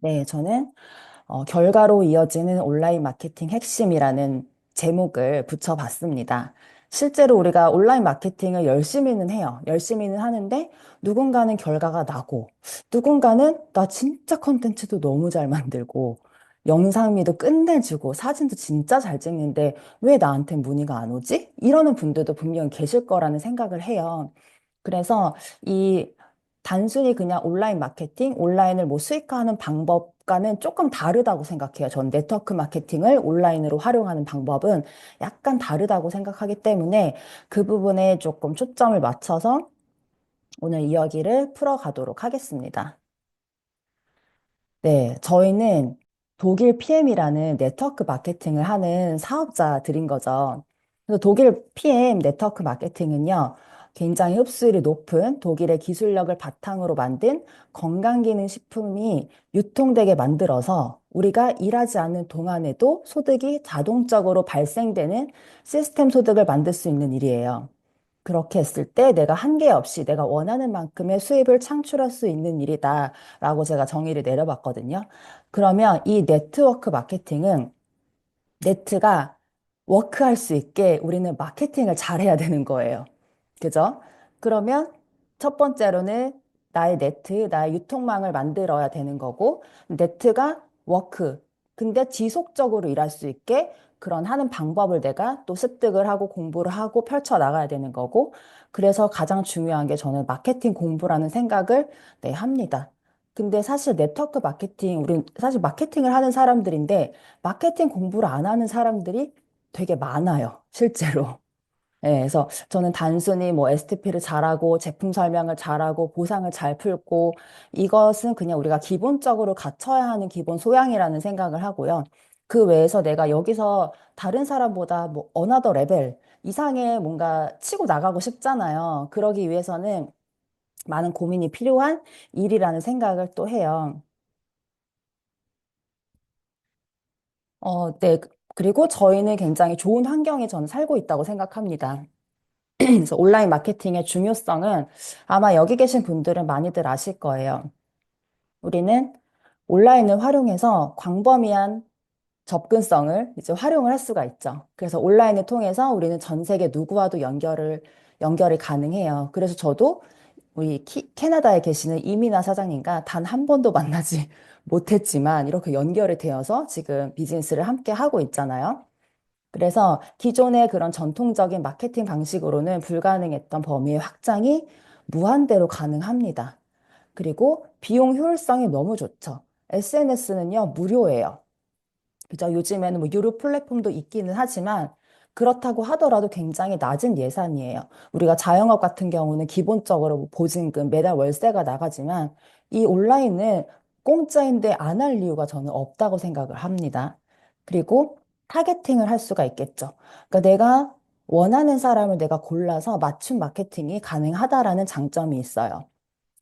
네, 저는 결과로 이어지는 온라인 마케팅 핵심이라는 제목을 붙여봤습니다. 실제로 우리가 온라인 마케팅을 열심히는 해요. 열심히는 하는데 누군가는 결과가 나고 누군가는 나 진짜 컨텐츠도 너무 잘 만들고 영상미도 끝내주고 사진도 진짜 잘 찍는데 왜 나한테 문의가 안 오지? 이러는 분들도 분명 계실 거라는 생각을 해요. 그래서 이 단순히 그냥 온라인 마케팅, 온라인을 뭐 수익화하는 방법과는 조금 다르다고 생각해요. 전 네트워크 마케팅을 온라인으로 활용하는 방법은 약간 다르다고 생각하기 때문에 그 부분에 조금 초점을 맞춰서 오늘 이야기를 풀어가도록 하겠습니다. 네, 저희는 독일 PM이라는 네트워크 마케팅을 하는 사업자들인 거죠. 그래서 독일 PM 네트워크 마케팅은요, 굉장히 흡수율이 높은 독일의 기술력을 바탕으로 만든 건강기능식품이 유통되게 만들어서 우리가 일하지 않는 동안에도 소득이 자동적으로 발생되는 시스템 소득을 만들 수 있는 일이에요. 그렇게 했을 때 내가 한계 없이 내가 원하는 만큼의 수입을 창출할 수 있는 일이다라고 제가 정의를 내려봤거든요. 그러면 이 네트워크 마케팅은 네트가 워크할 수 있게 우리는 마케팅을 잘해야 되는 거예요. 그죠? 그러면 첫 번째로는 나의 네트, 나의 유통망을 만들어야 되는 거고, 네트가 워크. 근데 지속적으로 일할 수 있게 그런 하는 방법을 내가 또 습득을 하고 공부를 하고 펼쳐 나가야 되는 거고, 그래서 가장 중요한 게 저는 마케팅 공부라는 생각을 네, 합니다. 근데 사실 네트워크 마케팅, 우린 사실 마케팅을 하는 사람들인데, 마케팅 공부를 안 하는 사람들이 되게 많아요, 실제로. 네, 그래서 저는 단순히 뭐 STP를 잘하고 제품 설명을 잘하고 보상을 잘 풀고 이것은 그냥 우리가 기본적으로 갖춰야 하는 기본 소양이라는 생각을 하고요. 그 외에서 내가 여기서 다른 사람보다 뭐 어나더 레벨 이상의 뭔가 치고 나가고 싶잖아요. 그러기 위해서는 많은 고민이 필요한 일이라는 생각을 또 해요. 네. 그리고 저희는 굉장히 좋은 환경에 저는 살고 있다고 생각합니다. 그래서 온라인 마케팅의 중요성은 아마 여기 계신 분들은 많이들 아실 거예요. 우리는 온라인을 활용해서 광범위한 접근성을 이제 활용을 할 수가 있죠. 그래서 온라인을 통해서 우리는 전 세계 누구와도 연결이 가능해요. 그래서 저도 우리 캐나다에 계시는 이민아 사장님과 단 한 번도 만나지 못했지만 이렇게 연결이 되어서 지금 비즈니스를 함께 하고 있잖아요. 그래서 기존의 그런 전통적인 마케팅 방식으로는 불가능했던 범위의 확장이 무한대로 가능합니다. 그리고 비용 효율성이 너무 좋죠. SNS는요, 무료예요. 그죠? 요즘에는 뭐 유료 플랫폼도 있기는 하지만 그렇다고 하더라도 굉장히 낮은 예산이에요. 우리가 자영업 같은 경우는 기본적으로 뭐 보증금, 매달 월세가 나가지만 이 온라인은 공짜인데 안 할 이유가 저는 없다고 생각을 합니다. 그리고 타겟팅을 할 수가 있겠죠. 그러니까 내가 원하는 사람을 내가 골라서 맞춤 마케팅이 가능하다라는 장점이 있어요.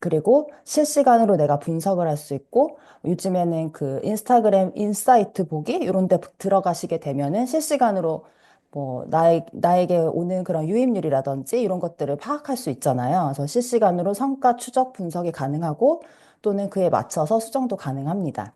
그리고 실시간으로 내가 분석을 할 수 있고 요즘에는 그 인스타그램 인사이트 보기 이런 데 들어가시게 되면은 실시간으로 뭐 나에게 오는 그런 유입률이라든지 이런 것들을 파악할 수 있잖아요. 그래서 실시간으로 성과 추적 분석이 가능하고 또는 그에 맞춰서 수정도 가능합니다.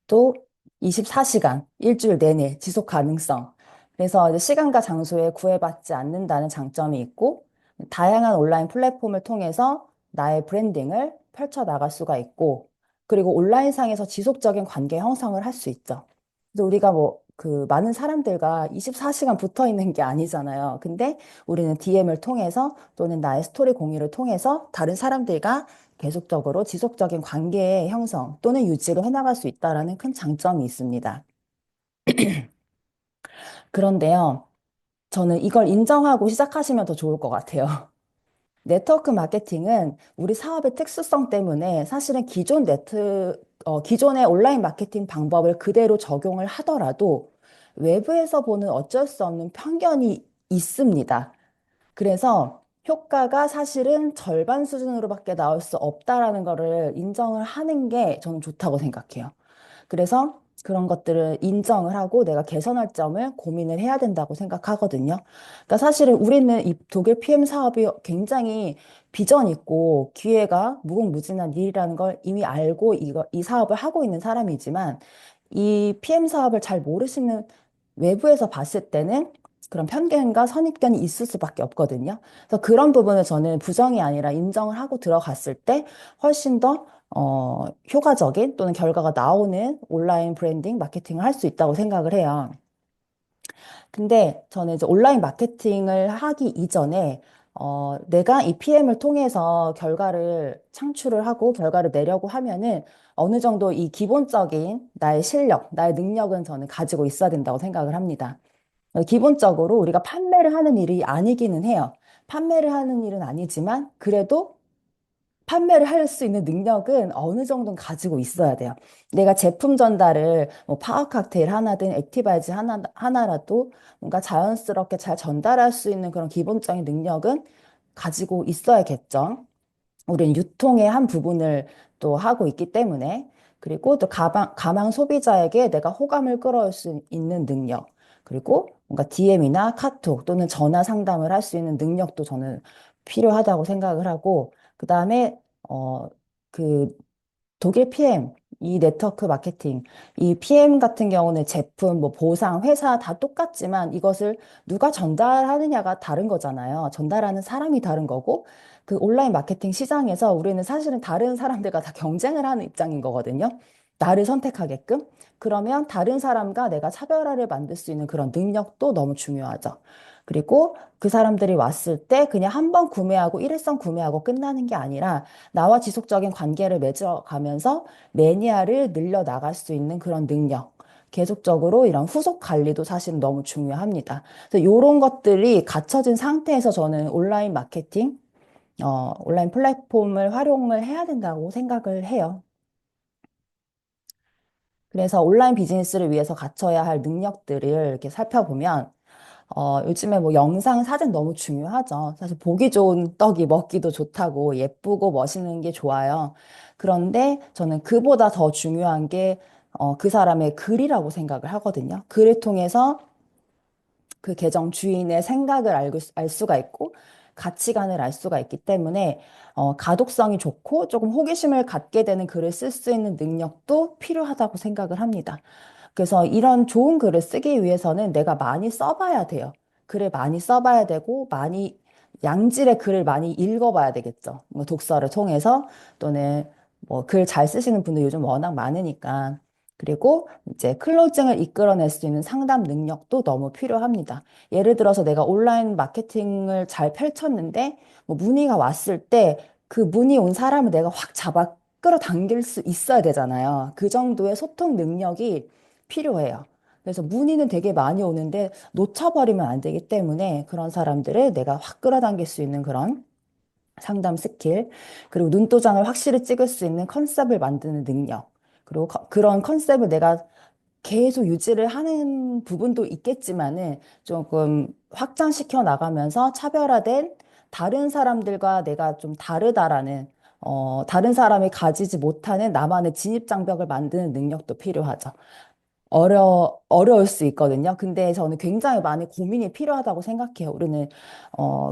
또 24시간, 일주일 내내 지속 가능성. 그래서 이제 시간과 장소에 구애받지 않는다는 장점이 있고, 다양한 온라인 플랫폼을 통해서 나의 브랜딩을 펼쳐 나갈 수가 있고, 그리고 온라인상에서 지속적인 관계 형성을 할 수 있죠. 그래서 우리가 뭐, 그 많은 사람들과 24시간 붙어 있는 게 아니잖아요. 근데 우리는 DM을 통해서 또는 나의 스토리 공유를 통해서 다른 사람들과 계속적으로 지속적인 관계의 형성 또는 유지를 해나갈 수 있다라는 큰 장점이 있습니다. 그런데요, 저는 이걸 인정하고 시작하시면 더 좋을 것 같아요. 네트워크 마케팅은 우리 사업의 특수성 때문에 사실은 기존의 온라인 마케팅 방법을 그대로 적용을 하더라도 외부에서 보는 어쩔 수 없는 편견이 있습니다. 그래서 효과가 사실은 절반 수준으로밖에 나올 수 없다라는 거를 인정을 하는 게 저는 좋다고 생각해요. 그래서 그런 것들을 인정을 하고 내가 개선할 점을 고민을 해야 된다고 생각하거든요. 그러니까 사실은 우리는 이 독일 PM 사업이 굉장히 비전 있고 기회가 무궁무진한 일이라는 걸 이미 알고 이 사업을 하고 있는 사람이지만 이 PM 사업을 잘 모르시는 외부에서 봤을 때는 그런 편견과 선입견이 있을 수밖에 없거든요. 그래서 그런 부분을 저는 부정이 아니라 인정을 하고 들어갔을 때 훨씬 더 효과적인 또는 결과가 나오는 온라인 브랜딩 마케팅을 할 수 있다고 생각을 해요. 근데 저는 이제 온라인 마케팅을 하기 이전에 내가 이 PM을 통해서 결과를 창출을 하고 결과를 내려고 하면은 어느 정도 이 기본적인 나의 실력, 나의 능력은 저는 가지고 있어야 된다고 생각을 합니다. 기본적으로 우리가 판매를 하는 일이 아니기는 해요. 판매를 하는 일은 아니지만 그래도 판매를 할 수 있는 능력은 어느 정도는 가지고 있어야 돼요. 내가 제품 전달을 뭐 파워 칵테일 하나든 액티바이즈 하나라도 뭔가 자연스럽게 잘 전달할 수 있는 그런 기본적인 능력은 가지고 있어야겠죠. 우리는 유통의 한 부분을 또 하고 있기 때문에 그리고 또 가망 소비자에게 내가 호감을 끌어올 수 있는 능력 그리고 뭔가 DM이나 카톡 또는 전화 상담을 할 수 있는 능력도 저는 필요하다고 생각을 하고 그다음에 그 독일 PM, 이 네트워크 마케팅, 이 PM 같은 경우는 제품, 뭐 보상, 회사 다 똑같지만 이것을 누가 전달하느냐가 다른 거잖아요. 전달하는 사람이 다른 거고, 그 온라인 마케팅 시장에서 우리는 사실은 다른 사람들과 다 경쟁을 하는 입장인 거거든요. 나를 선택하게끔. 그러면 다른 사람과 내가 차별화를 만들 수 있는 그런 능력도 너무 중요하죠. 그리고 그 사람들이 왔을 때 그냥 한 번 구매하고 일회성 구매하고 끝나는 게 아니라 나와 지속적인 관계를 맺어가면서 매니아를 늘려 나갈 수 있는 그런 능력. 계속적으로 이런 후속 관리도 사실 너무 중요합니다. 그래서 이런 것들이 갖춰진 상태에서 저는 온라인 마케팅, 온라인 플랫폼을 활용을 해야 된다고 생각을 해요. 그래서 온라인 비즈니스를 위해서 갖춰야 할 능력들을 이렇게 살펴보면 요즘에 뭐 영상, 사진 너무 중요하죠. 사실 보기 좋은 떡이 먹기도 좋다고 예쁘고 멋있는 게 좋아요. 그런데 저는 그보다 더 중요한 게 그 사람의 글이라고 생각을 하거든요. 글을 통해서 그 계정 주인의 생각을 알 수가 있고 가치관을 알 수가 있기 때문에 가독성이 좋고 조금 호기심을 갖게 되는 글을 쓸 수 있는 능력도 필요하다고 생각을 합니다. 그래서 이런 좋은 글을 쓰기 위해서는 내가 많이 써봐야 돼요. 글을 많이 써봐야 되고 많이 양질의 글을 많이 읽어봐야 되겠죠. 뭐 독서를 통해서 또는 뭐 글 잘 쓰시는 분들 요즘 워낙 많으니까. 그리고 이제 클로징을 이끌어낼 수 있는 상담 능력도 너무 필요합니다. 예를 들어서 내가 온라인 마케팅을 잘 펼쳤는데 뭐 문의가 왔을 때 그 문의 온 사람을 내가 확 잡아 끌어당길 수 있어야 되잖아요. 그 정도의 소통 능력이 필요해요. 그래서 문의는 되게 많이 오는데 놓쳐버리면 안 되기 때문에 그런 사람들을 내가 확 끌어당길 수 있는 그런 상담 스킬, 그리고 눈도장을 확실히 찍을 수 있는 컨셉을 만드는 능력, 그리고 그런 컨셉을 내가 계속 유지를 하는 부분도 있겠지만은 조금 확장시켜 나가면서 차별화된 다른 사람들과 내가 좀 다르다라는 다른 사람이 가지지 못하는 나만의 진입장벽을 만드는 능력도 필요하죠. 어려울 수 있거든요. 근데 저는 굉장히 많이 고민이 필요하다고 생각해요. 우리는,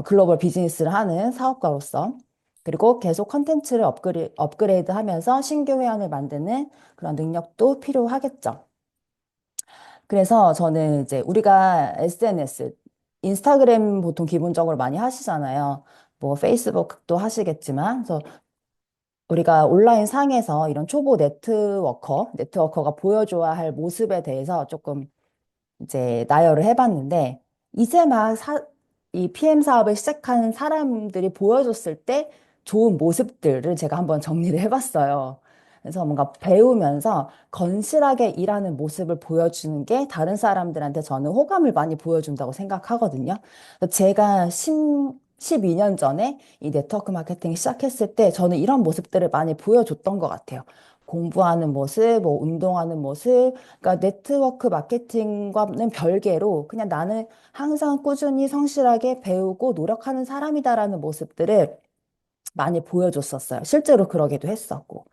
글로벌 비즈니스를 하는 사업가로서. 그리고 계속 컨텐츠를 업그레이드 하면서 신규 회원을 만드는 그런 능력도 필요하겠죠. 그래서 저는 이제 우리가 SNS, 인스타그램 보통 기본적으로 많이 하시잖아요. 뭐 페이스북도 하시겠지만, 그래서 우리가 온라인 상에서 이런 초보 네트워커가 보여줘야 할 모습에 대해서 조금 이제 나열을 해봤는데, 이제 이 PM 사업을 시작하는 사람들이 보여줬을 때 좋은 모습들을 제가 한번 정리를 해봤어요. 그래서 뭔가 배우면서 건실하게 일하는 모습을 보여주는 게 다른 사람들한테 저는 호감을 많이 보여준다고 생각하거든요. 그래서 제가 12년 전에 이 네트워크 마케팅 시작했을 때 저는 이런 모습들을 많이 보여줬던 것 같아요. 공부하는 모습, 뭐 운동하는 모습, 그러니까 네트워크 마케팅과는 별개로 그냥 나는 항상 꾸준히 성실하게 배우고 노력하는 사람이다라는 모습들을 많이 보여줬었어요. 실제로 그러기도 했었고.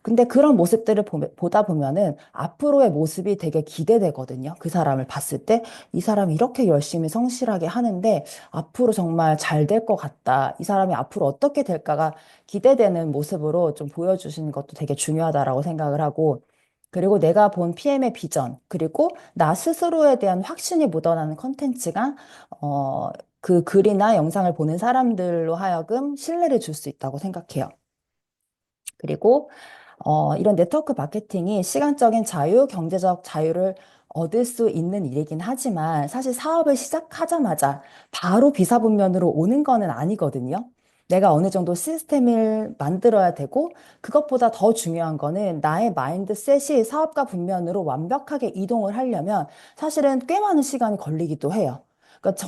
근데 그런 모습들을 보다 보면은 앞으로의 모습이 되게 기대되거든요. 그 사람을 봤을 때 이 사람이 이렇게 열심히 성실하게 하는데 앞으로 정말 잘 될 것 같다. 이 사람이 앞으로 어떻게 될까가 기대되는 모습으로 좀 보여주시는 것도 되게 중요하다라고 생각을 하고 그리고 내가 본 PM의 비전, 그리고 나 스스로에 대한 확신이 묻어나는 컨텐츠가 그 글이나 영상을 보는 사람들로 하여금 신뢰를 줄 수 있다고 생각해요. 그리고 이런 네트워크 마케팅이 시간적인 자유, 경제적 자유를 얻을 수 있는 일이긴 하지만 사실 사업을 시작하자마자 바로 비사분면으로 오는 거는 아니거든요. 내가 어느 정도 시스템을 만들어야 되고 그것보다 더 중요한 거는 나의 마인드셋이 사업가 분면으로 완벽하게 이동을 하려면 사실은 꽤 많은 시간이 걸리기도 해요. 그러니까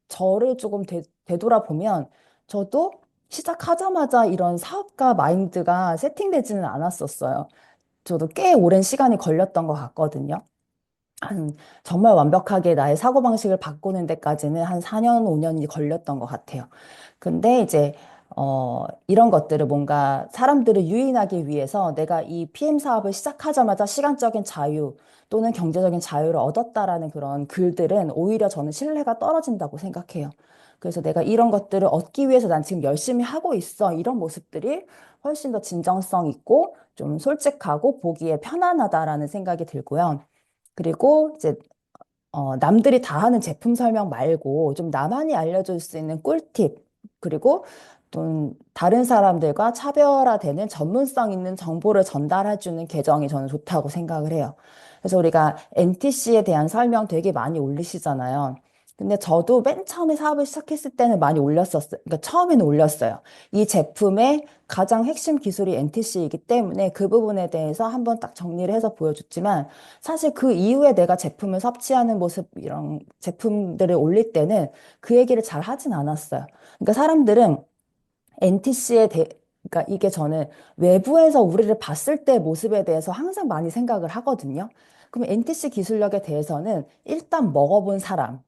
저를 조금 되돌아보면 저도 시작하자마자 이런 사업가 마인드가 세팅되지는 않았었어요. 저도 꽤 오랜 시간이 걸렸던 것 같거든요. 정말 완벽하게 나의 사고방식을 바꾸는 데까지는 한 4년, 5년이 걸렸던 것 같아요. 근데 이제, 이런 것들을 뭔가 사람들을 유인하기 위해서 내가 이 PM 사업을 시작하자마자 시간적인 자유 또는 경제적인 자유를 얻었다라는 그런 글들은 오히려 저는 신뢰가 떨어진다고 생각해요. 그래서 내가 이런 것들을 얻기 위해서 난 지금 열심히 하고 있어. 이런 모습들이 훨씬 더 진정성 있고 좀 솔직하고 보기에 편안하다라는 생각이 들고요. 그리고 이제 남들이 다 하는 제품 설명 말고 좀 나만이 알려줄 수 있는 꿀팁, 그리고 또 다른 사람들과 차별화되는 전문성 있는 정보를 전달해주는 계정이 저는 좋다고 생각을 해요. 그래서 우리가 NTC에 대한 설명 되게 많이 올리시잖아요. 근데 저도 맨 처음에 사업을 시작했을 때는 많이 올렸었어요. 그러니까 처음에는 올렸어요. 이 제품의 가장 핵심 기술이 NTC이기 때문에 그 부분에 대해서 한번 딱 정리를 해서 보여줬지만 사실 그 이후에 내가 제품을 섭취하는 모습, 이런 제품들을 올릴 때는 그 얘기를 잘 하진 않았어요. 그러니까 사람들은 그러니까 이게 저는 외부에서 우리를 봤을 때 모습에 대해서 항상 많이 생각을 하거든요. 그럼 NTC 기술력에 대해서는 일단 먹어본 사람,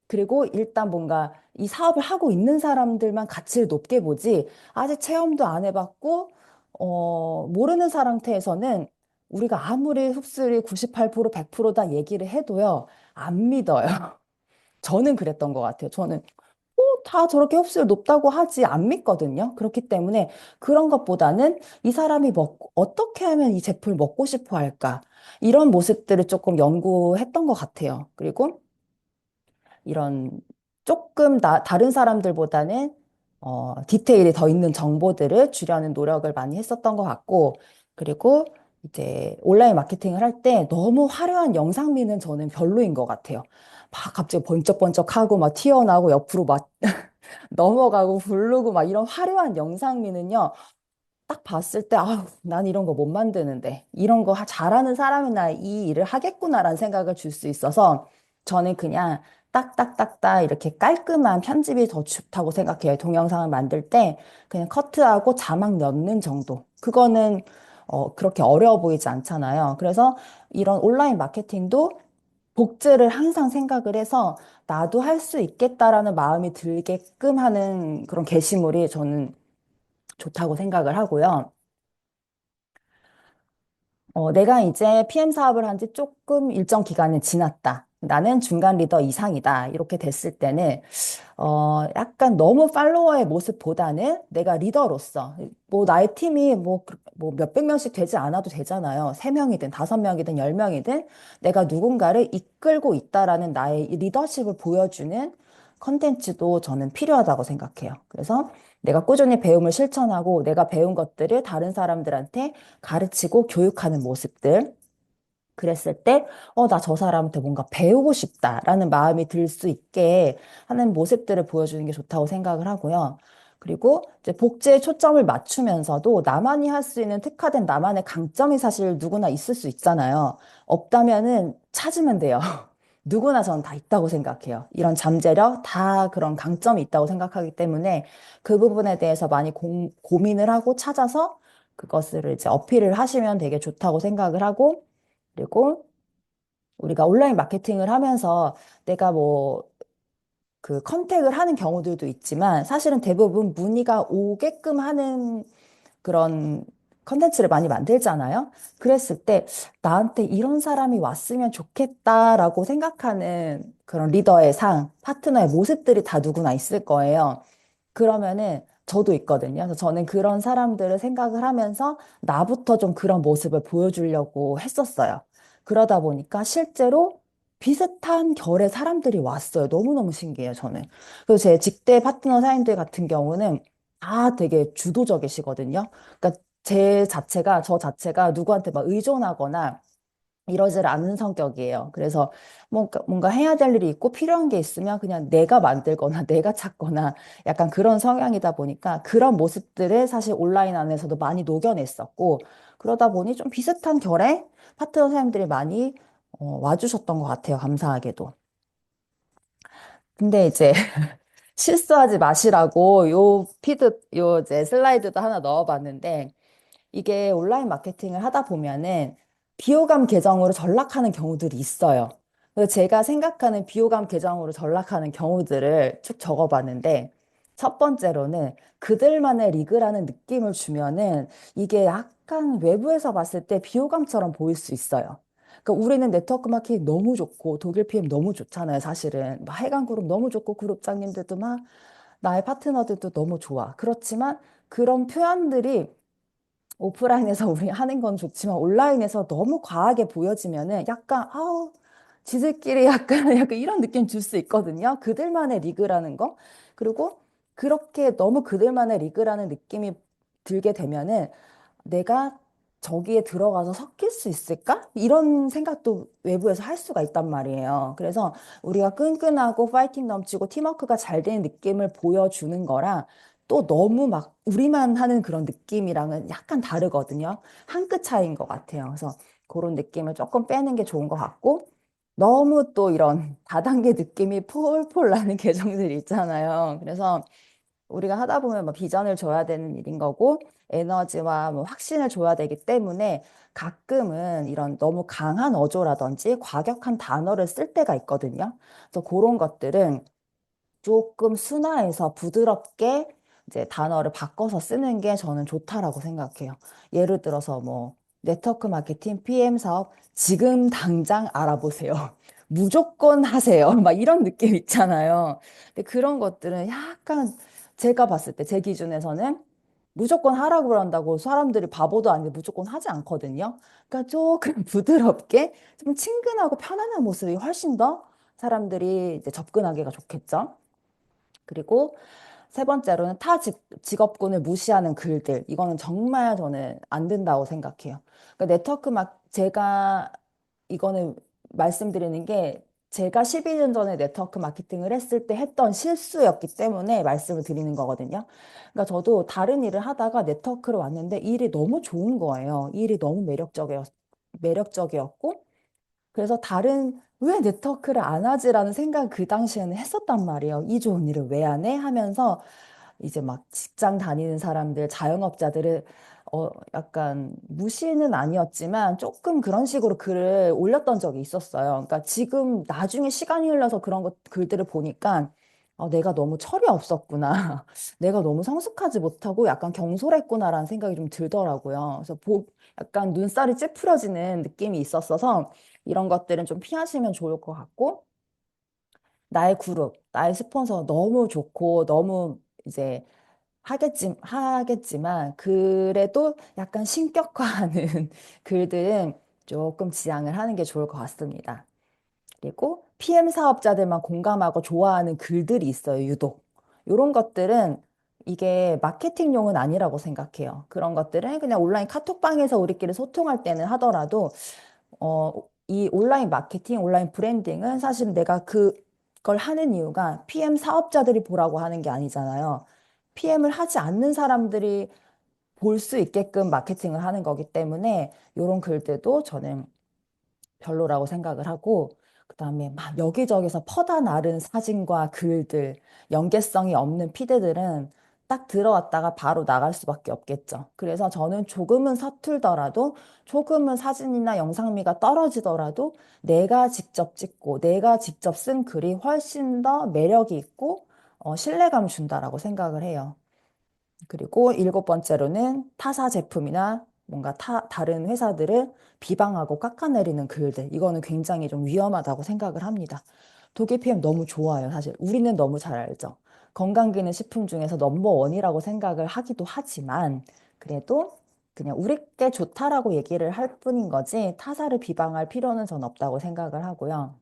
그리고 일단 뭔가 이 사업을 하고 있는 사람들만 가치를 높게 보지, 아직 체험도 안 해봤고, 모르는 상태에서는 우리가 아무리 흡수율이 98%, 100%다 얘기를 해도요, 안 믿어요. 저는 그랬던 것 같아요. 저는 다 저렇게 흡수율 높다고 하지 안 믿거든요. 그렇기 때문에 그런 것보다는 이 사람이 어떻게 하면 이 제품을 먹고 싶어 할까? 이런 모습들을 조금 연구했던 것 같아요. 그리고 이런 조금 다른 사람들보다는 디테일이 더 있는 정보들을 주려는 노력을 많이 했었던 것 같고, 그리고 이제 온라인 마케팅을 할 때 너무 화려한 영상미는 저는 별로인 것 같아요. 막 갑자기 번쩍번쩍하고 막 튀어나오고 옆으로 막 넘어가고 부르고 막 이런 화려한 영상미는요. 딱 봤을 때, 아, 난 이런 거 못 만드는데, 이런 거 잘하는 사람이나 이 일을 하겠구나라는 생각을 줄 수 있어서, 저는 그냥 딱딱딱딱 이렇게 깔끔한 편집이 더 좋다고 생각해요. 동영상을 만들 때, 그냥 커트하고 자막 넣는 정도. 그거는, 그렇게 어려워 보이지 않잖아요. 그래서 이런 온라인 마케팅도 복제를 항상 생각을 해서, 나도 할 수 있겠다라는 마음이 들게끔 하는 그런 게시물이 저는 좋다고 생각을 하고요. 내가 이제 PM 사업을 한 지 조금 일정 기간이 지났다. 나는 중간 리더 이상이다. 이렇게 됐을 때는, 약간 너무 팔로워의 모습보다는 내가 리더로서, 뭐, 나의 팀이 뭐 몇백 명씩 되지 않아도 되잖아요. 세명이든 다섯 명이든 열 명이든 내가 누군가를 이끌고 있다라는 나의 이 리더십을 보여주는 컨텐츠도 저는 필요하다고 생각해요. 그래서 내가 꾸준히 배움을 실천하고 내가 배운 것들을 다른 사람들한테 가르치고 교육하는 모습들. 그랬을 때, 나 저 사람한테 뭔가 배우고 싶다라는 마음이 들 수 있게 하는 모습들을 보여주는 게 좋다고 생각을 하고요. 그리고 이제 복제에 초점을 맞추면서도 나만이 할 수 있는 특화된 나만의 강점이 사실 누구나 있을 수 있잖아요. 없다면은 찾으면 돼요. 누구나 저는 다 있다고 생각해요. 이런 잠재력, 다 그런 강점이 있다고 생각하기 때문에 그 부분에 대해서 많이 고민을 하고 찾아서 그것을 이제 어필을 하시면 되게 좋다고 생각을 하고, 그리고 우리가 온라인 마케팅을 하면서 내가 뭐 그 컨택을 하는 경우들도 있지만 사실은 대부분 문의가 오게끔 하는 그런 컨텐츠를 많이 만들잖아요. 그랬을 때 나한테 이런 사람이 왔으면 좋겠다라고 생각하는 그런 리더의 상, 파트너의 모습들이 다 누구나 있을 거예요. 그러면은 저도 있거든요. 그래서 저는 그런 사람들을 생각을 하면서 나부터 좀 그런 모습을 보여주려고 했었어요. 그러다 보니까 실제로 비슷한 결의 사람들이 왔어요. 너무너무 신기해요, 저는. 그리고 제 직대 파트너 사님들 같은 경우는 다 되게 주도적이시거든요. 그러니까 저 자체가 누구한테 막 의존하거나 이러지를 않는 성격이에요. 그래서 뭔가 해야 될 일이 있고 필요한 게 있으면 그냥 내가 만들거나 내가 찾거나 약간 그런 성향이다 보니까 그런 모습들을 사실 온라인 안에서도 많이 녹여냈었고 그러다 보니 좀 비슷한 결의 파트너 사람들이 많이 와주셨던 것 같아요. 감사하게도. 근데 이제 실수하지 마시라고 요 이제 슬라이드도 하나 넣어봤는데 이게 온라인 마케팅을 하다 보면은 비호감 계정으로 전락하는 경우들이 있어요. 그래서 제가 생각하는 비호감 계정으로 전락하는 경우들을 쭉 적어봤는데 첫 번째로는 그들만의 리그라는 느낌을 주면은 이게 약간 외부에서 봤을 때 비호감처럼 보일 수 있어요. 그러니까 우리는 네트워크 마케팅 너무 좋고 독일 PM 너무 좋잖아요, 사실은. 막 해강 그룹 너무 좋고 그룹장님들도 막 나의 파트너들도 너무 좋아. 그렇지만 그런 표현들이 오프라인에서 우리 하는 건 좋지만 온라인에서 너무 과하게 보여지면은 약간 아우 지들끼리 약간 약간 이런 느낌 줄 수 있거든요. 그들만의 리그라는 거. 그리고 그렇게 너무 그들만의 리그라는 느낌이 들게 되면은 내가 저기에 들어가서 섞일 수 있을까? 이런 생각도 외부에서 할 수가 있단 말이에요. 그래서 우리가 끈끈하고 파이팅 넘치고 팀워크가 잘 되는 느낌을 보여주는 거랑 또 너무 막 우리만 하는 그런 느낌이랑은 약간 다르거든요. 한 끗 차이인 것 같아요. 그래서 그런 느낌을 조금 빼는 게 좋은 것 같고 너무 또 이런 다단계 느낌이 폴폴 나는 계정들이 있잖아요. 그래서 우리가 하다 보면 뭐 비전을 줘야 되는 일인 거고 에너지와 뭐 확신을 줘야 되기 때문에 가끔은 이런 너무 강한 어조라든지 과격한 단어를 쓸 때가 있거든요. 그래서 그런 것들은 조금 순화해서 부드럽게 이제 단어를 바꿔서 쓰는 게 저는 좋다라고 생각해요. 예를 들어서 뭐 네트워크 마케팅 PM 사업 지금 당장 알아보세요. 무조건 하세요. 막 이런 느낌 있잖아요. 근데 그런 것들은 약간 제가 봤을 때 제 기준에서는 무조건 하라고 그런다고 사람들이 바보도 아닌데 무조건 하지 않거든요. 그러니까 조금 부드럽게 좀 친근하고 편안한 모습이 훨씬 더 사람들이 이제 접근하기가 좋겠죠. 그리고 세 번째로는 직업군을 무시하는 글들. 이거는 정말 저는 안 된다고 생각해요. 그러니까 네트워크 막 제가 이거는 말씀드리는 게 제가 12년 전에 네트워크 마케팅을 했을 때 했던 실수였기 때문에 말씀을 드리는 거거든요. 그러니까 저도 다른 일을 하다가 네트워크를 왔는데 일이 너무 좋은 거예요. 일이 너무 매력적이었고 그래서 왜 네트워크를 안 하지라는 생각 그 당시에는 했었단 말이에요. 이 좋은 일을 왜 안 해? 하면서 이제 막 직장 다니는 사람들, 자영업자들을 약간 무시는 아니었지만 조금 그런 식으로 글을 올렸던 적이 있었어요. 그러니까 지금 나중에 시간이 흘러서 그런 글들을 보니까 내가 너무 철이 없었구나. 내가 너무 성숙하지 못하고 약간 경솔했구나라는 생각이 좀 들더라고요. 그래서 약간 눈살이 찌푸려지는 느낌이 있었어서 이런 것들은 좀 피하시면 좋을 것 같고 나의 그룹, 나의 스폰서 너무 좋고 너무 이제 하겠지만, 그래도 약간 신격화하는 글들은 조금 지양을 하는 게 좋을 것 같습니다. 그리고 PM 사업자들만 공감하고 좋아하는 글들이 있어요, 유독. 이런 것들은 이게 마케팅용은 아니라고 생각해요. 그런 것들은 그냥 온라인 카톡방에서 우리끼리 소통할 때는 하더라도 이 온라인 마케팅, 온라인 브랜딩은 사실 내가 그걸 하는 이유가 PM 사업자들이 보라고 하는 게 아니잖아요. PM을 하지 않는 사람들이 볼 수 있게끔 마케팅을 하는 거기 때문에 이런 글들도 저는 별로라고 생각을 하고 그다음에 막 여기저기서 퍼다 나른 사진과 글들, 연계성이 없는 피드들은 딱 들어왔다가 바로 나갈 수밖에 없겠죠. 그래서 저는 조금은 서툴더라도 조금은 사진이나 영상미가 떨어지더라도 내가 직접 찍고 내가 직접 쓴 글이 훨씬 더 매력이 있고 신뢰감 준다라고 생각을 해요. 그리고 일곱 번째로는 타사 제품이나 뭔가 다른 회사들을 비방하고 깎아내리는 글들. 이거는 굉장히 좀 위험하다고 생각을 합니다. 독일 PM 너무 좋아요, 사실. 우리는 너무 잘 알죠. 건강기능식품 중에서 넘버원이라고 생각을 하기도 하지만, 그래도 그냥 우리께 좋다라고 얘기를 할 뿐인 거지, 타사를 비방할 필요는 전 없다고 생각을 하고요.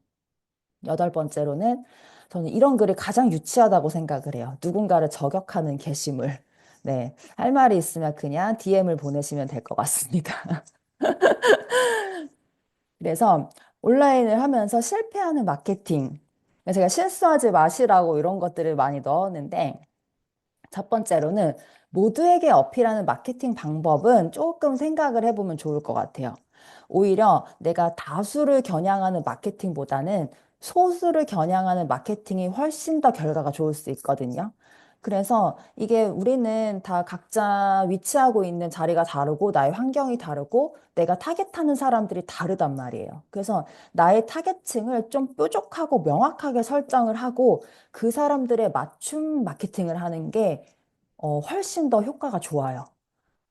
여덟 번째로는 저는 이런 글이 가장 유치하다고 생각을 해요. 누군가를 저격하는 게시물. 네. 할 말이 있으면 그냥 DM을 보내시면 될 것 같습니다. 그래서 온라인을 하면서 실패하는 마케팅. 제가 실수하지 마시라고 이런 것들을 많이 넣었는데, 첫 번째로는 모두에게 어필하는 마케팅 방법은 조금 생각을 해보면 좋을 것 같아요. 오히려 내가 다수를 겨냥하는 마케팅보다는 소수를 겨냥하는 마케팅이 훨씬 더 결과가 좋을 수 있거든요. 그래서 이게 우리는 다 각자 위치하고 있는 자리가 다르고 나의 환경이 다르고 내가 타겟하는 사람들이 다르단 말이에요. 그래서 나의 타겟층을 좀 뾰족하고 명확하게 설정을 하고 그 사람들의 맞춤 마케팅을 하는 게 훨씬 더 효과가 좋아요.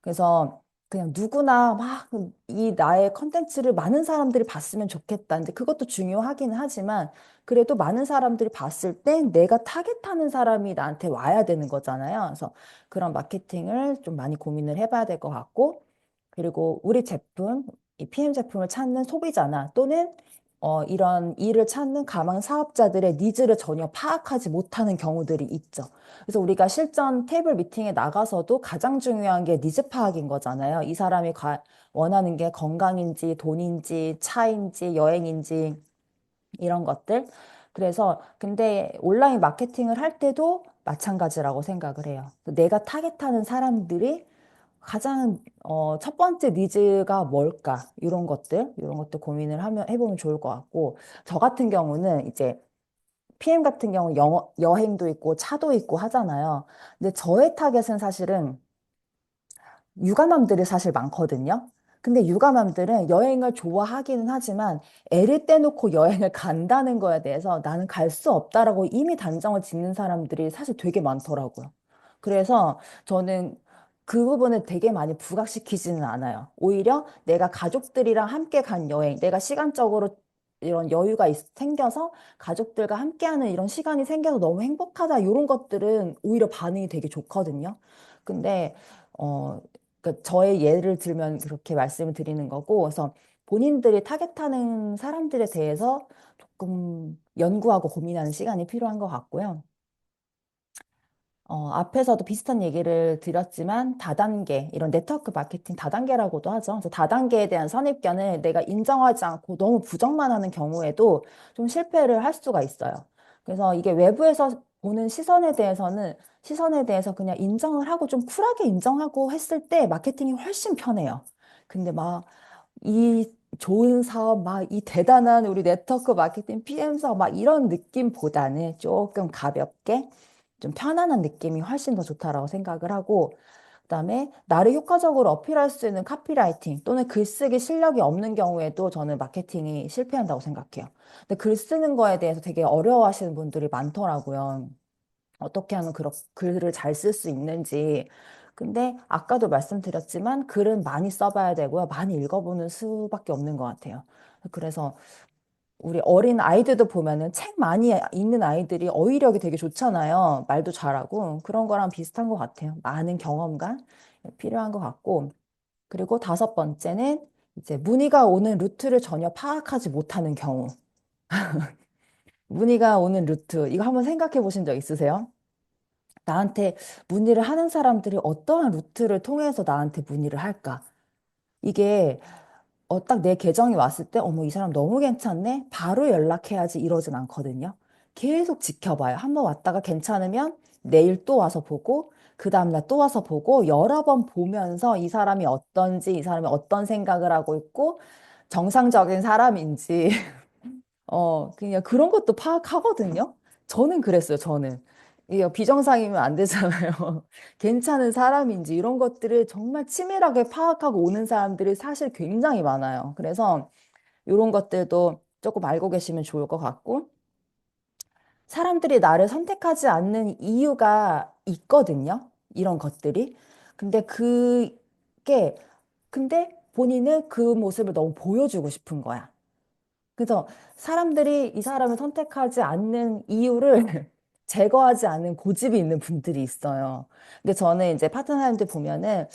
그래서 그냥 누구나 막 이 나의 컨텐츠를 많은 사람들이 봤으면 좋겠다. 근데 그것도 중요하기는 하지만 그래도 많은 사람들이 봤을 때 내가 타겟하는 사람이 나한테 와야 되는 거잖아요. 그래서 그런 마케팅을 좀 많이 고민을 해봐야 될 것 같고 그리고 우리 제품, 이 PM 제품을 찾는 소비자나 또는 이런 일을 찾는 가망 사업자들의 니즈를 전혀 파악하지 못하는 경우들이 있죠. 그래서 우리가 실전 테이블 미팅에 나가서도 가장 중요한 게 니즈 파악인 거잖아요. 이 사람이 원하는 게 건강인지, 돈인지, 차인지, 여행인지, 이런 것들. 그래서, 근데 온라인 마케팅을 할 때도 마찬가지라고 생각을 해요. 내가 타겟하는 사람들이 가장, 첫 번째 니즈가 뭘까? 이런 것들 고민을 해보면 좋을 것 같고, 저 같은 경우는 이제 PM 같은 경우 여행도 있고 차도 있고 하잖아요. 근데 저의 타겟은 사실은 육아맘들이 사실 많거든요. 근데 육아맘들은 여행을 좋아하기는 하지만 애를 떼놓고 여행을 간다는 거에 대해서 나는 갈 수 없다라고 이미 단정을 짓는 사람들이 사실 되게 많더라고요. 그래서 저는 그 부분을 되게 많이 부각시키지는 않아요. 오히려 내가 가족들이랑 함께 간 여행, 내가 시간적으로 이런 여유가 생겨서 가족들과 함께하는 이런 시간이 생겨서 너무 행복하다. 이런 것들은 오히려 반응이 되게 좋거든요. 근데 어, 그러니까 저의 예를 들면 그렇게 말씀을 드리는 거고, 그래서 본인들이 타겟하는 사람들에 대해서 조금 연구하고 고민하는 시간이 필요한 것 같고요. 앞에서도 비슷한 얘기를 드렸지만 다단계, 이런 네트워크 마케팅 다단계라고도 하죠. 그래서 다단계에 대한 선입견을 내가 인정하지 않고 너무 부정만 하는 경우에도 좀 실패를 할 수가 있어요. 그래서 이게 외부에서 보는 시선에 대해서 그냥 인정을 하고 좀 쿨하게 인정하고 했을 때 마케팅이 훨씬 편해요. 근데 막 이 좋은 사업, 막 이 대단한 우리 네트워크 마케팅 PM 사업 막 이런 느낌보다는 조금 가볍게 좀 편안한 느낌이 훨씬 더 좋다라고 생각을 하고, 그다음에 나를 효과적으로 어필할 수 있는 카피라이팅 또는 글쓰기 실력이 없는 경우에도 저는 마케팅이 실패한다고 생각해요. 근데 글 쓰는 거에 대해서 되게 어려워하시는 분들이 많더라고요. 어떻게 하면 글을 잘 쓸 수 있는지. 근데 아까도 말씀드렸지만 글은 많이 써봐야 되고요. 많이 읽어보는 수밖에 없는 것 같아요. 그래서 우리 어린 아이들도 보면은 책 많이 읽는 아이들이 어휘력이 되게 좋잖아요. 말도 잘하고. 그런 거랑 비슷한 것 같아요. 많은 경험과 필요한 것 같고. 그리고 다섯 번째는 이제 문의가 오는 루트를 전혀 파악하지 못하는 경우. 문의가 오는 루트. 이거 한번 생각해 보신 적 있으세요? 나한테 문의를 하는 사람들이 어떠한 루트를 통해서 나한테 문의를 할까? 이게 딱 내 계정이 왔을 때, 어머, 이 사람 너무 괜찮네? 바로 연락해야지 이러진 않거든요. 계속 지켜봐요. 한번 왔다가 괜찮으면 내일 또 와서 보고, 그 다음날 또 와서 보고, 여러 번 보면서 이 사람이 어떤지, 이 사람이 어떤 생각을 하고 있고, 정상적인 사람인지, 그냥 그런 것도 파악하거든요. 저는 그랬어요, 저는. 이게 비정상이면 안 되잖아요. 괜찮은 사람인지 이런 것들을 정말 치밀하게 파악하고 오는 사람들이 사실 굉장히 많아요. 그래서 이런 것들도 조금 알고 계시면 좋을 것 같고, 사람들이 나를 선택하지 않는 이유가 있거든요. 이런 것들이. 근데 그게 근데 본인은 그 모습을 너무 보여주고 싶은 거야. 그래서 사람들이 이 사람을 선택하지 않는 이유를 제거하지 않는 고집이 있는 분들이 있어요. 근데 저는 이제 파트너님들 보면은,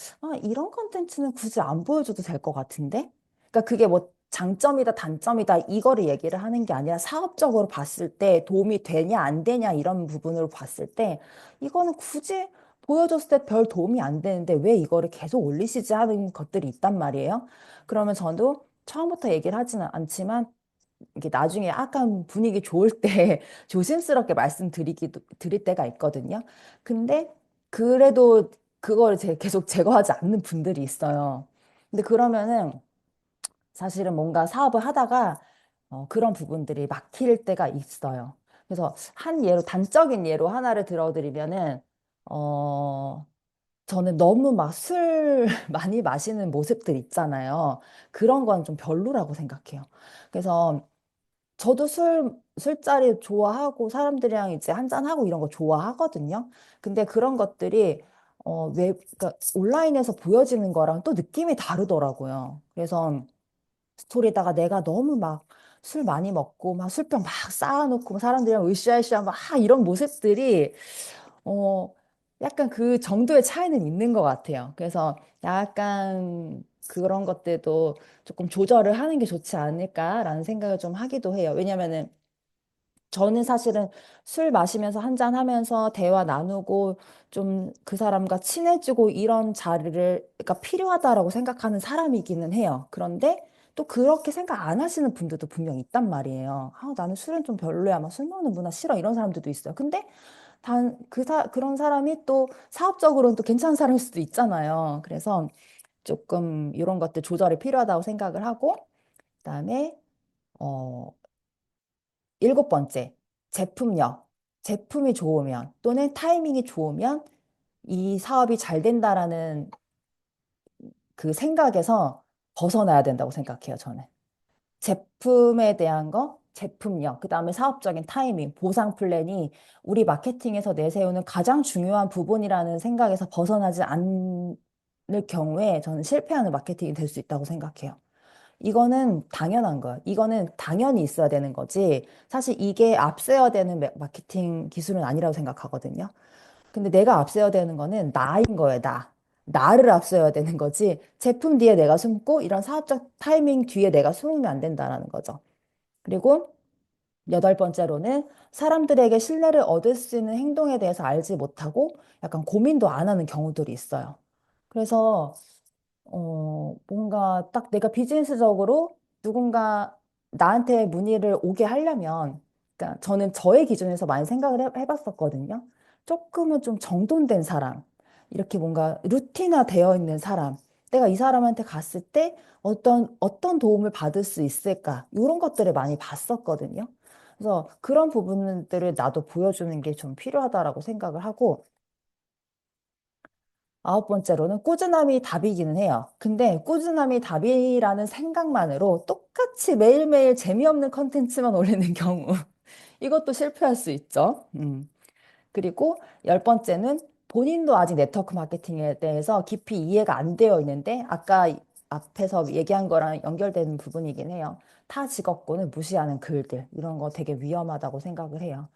이런 컨텐츠는 굳이 안 보여줘도 될 것 같은데? 그러니까 그게 뭐 장점이다, 단점이다, 이거를 얘기를 하는 게 아니라 사업적으로 봤을 때 도움이 되냐, 안 되냐, 이런 부분으로 봤을 때, 이거는 굳이 보여줬을 때 별 도움이 안 되는데 왜 이거를 계속 올리시지 하는 것들이 있단 말이에요. 그러면 저도 처음부터 얘기를 하지는 않지만, 이게 나중에 약간 분위기 좋을 때 조심스럽게 드릴 때가 있거든요. 근데 그래도 그걸 계속 제거하지 않는 분들이 있어요. 근데 그러면은 사실은 뭔가 사업을 하다가 그런 부분들이 막힐 때가 있어요. 그래서 한 예로, 단적인 예로 하나를 들어드리면은, 어, 저는 너무 막 술 많이 마시는 모습들 있잖아요. 그런 건 좀 별로라고 생각해요. 그래서 저도 술자리 좋아하고 사람들이랑 이제 한잔하고 이런 거 좋아하거든요. 근데 그런 것들이, 그러니까 온라인에서 보여지는 거랑 또 느낌이 다르더라고요. 그래서 스토리다가 내가 너무 막 술 많이 먹고 막 술병 막 쌓아놓고 사람들이랑 으쌰으쌰 막 이런 모습들이 어, 약간 그 정도의 차이는 있는 것 같아요. 그래서 약간 그런 것들도 조금 조절을 하는 게 좋지 않을까라는 생각을 좀 하기도 해요. 왜냐면은 저는 사실은 술 마시면서 한잔 하면서 대화 나누고 좀 그 사람과 친해지고 이런 자리를, 그러니까 필요하다라고 생각하는 사람이기는 해요. 그런데 또 그렇게 생각 안 하시는 분들도 분명 있단 말이에요. 나는 술은 좀 별로야. 막 술 먹는 문화 싫어. 이런 사람들도 있어요. 근데 그런 사람이 또 사업적으로는 또 괜찮은 사람일 수도 있잖아요. 그래서 조금 이런 것들 조절이 필요하다고 생각을 하고, 그다음에, 어, 일곱 번째, 제품력. 제품이 좋으면 또는 타이밍이 좋으면 이 사업이 잘 된다라는 그 생각에서 벗어나야 된다고 생각해요, 저는. 제품에 대한 거, 제품력, 그다음에 사업적인 타이밍, 보상 플랜이 우리 마케팅에서 내세우는 가장 중요한 부분이라는 생각에서 벗어나지 않을 경우에 저는 실패하는 마케팅이 될 수 있다고 생각해요. 이거는 당연한 거야. 이거는 당연히 있어야 되는 거지. 사실 이게 앞서야 되는 마케팅 기술은 아니라고 생각하거든요. 근데 내가 앞서야 되는 거는 나인 거예요, 나. 나를 앞서야 되는 거지. 제품 뒤에 내가 숨고 이런 사업적 타이밍 뒤에 내가 숨으면 안 된다라는 거죠. 그리고 여덟 번째로는 사람들에게 신뢰를 얻을 수 있는 행동에 대해서 알지 못하고 약간 고민도 안 하는 경우들이 있어요. 그래서 뭔가 딱 내가 비즈니스적으로 누군가 나한테 문의를 오게 하려면, 그러니까 저는 저의 기준에서 많이 생각을 해봤었거든요. 조금은 좀 정돈된 사람, 이렇게 뭔가 루틴화 되어 있는 사람, 내가 이 사람한테 갔을 때 어떤 도움을 받을 수 있을까? 이런 것들을 많이 봤었거든요. 그래서 그런 부분들을 나도 보여주는 게 좀 필요하다라고 생각을 하고, 아홉 번째로는 꾸준함이 답이기는 해요. 근데 꾸준함이 답이라는 생각만으로 똑같이 매일매일 재미없는 컨텐츠만 올리는 경우. 이것도 실패할 수 있죠. 그리고 열 번째는 본인도 아직 네트워크 마케팅에 대해서 깊이 이해가 안 되어 있는데 아까 앞에서 얘기한 거랑 연결되는 부분이긴 해요. 타 직업군을 무시하는 글들 이런 거 되게 위험하다고 생각을 해요.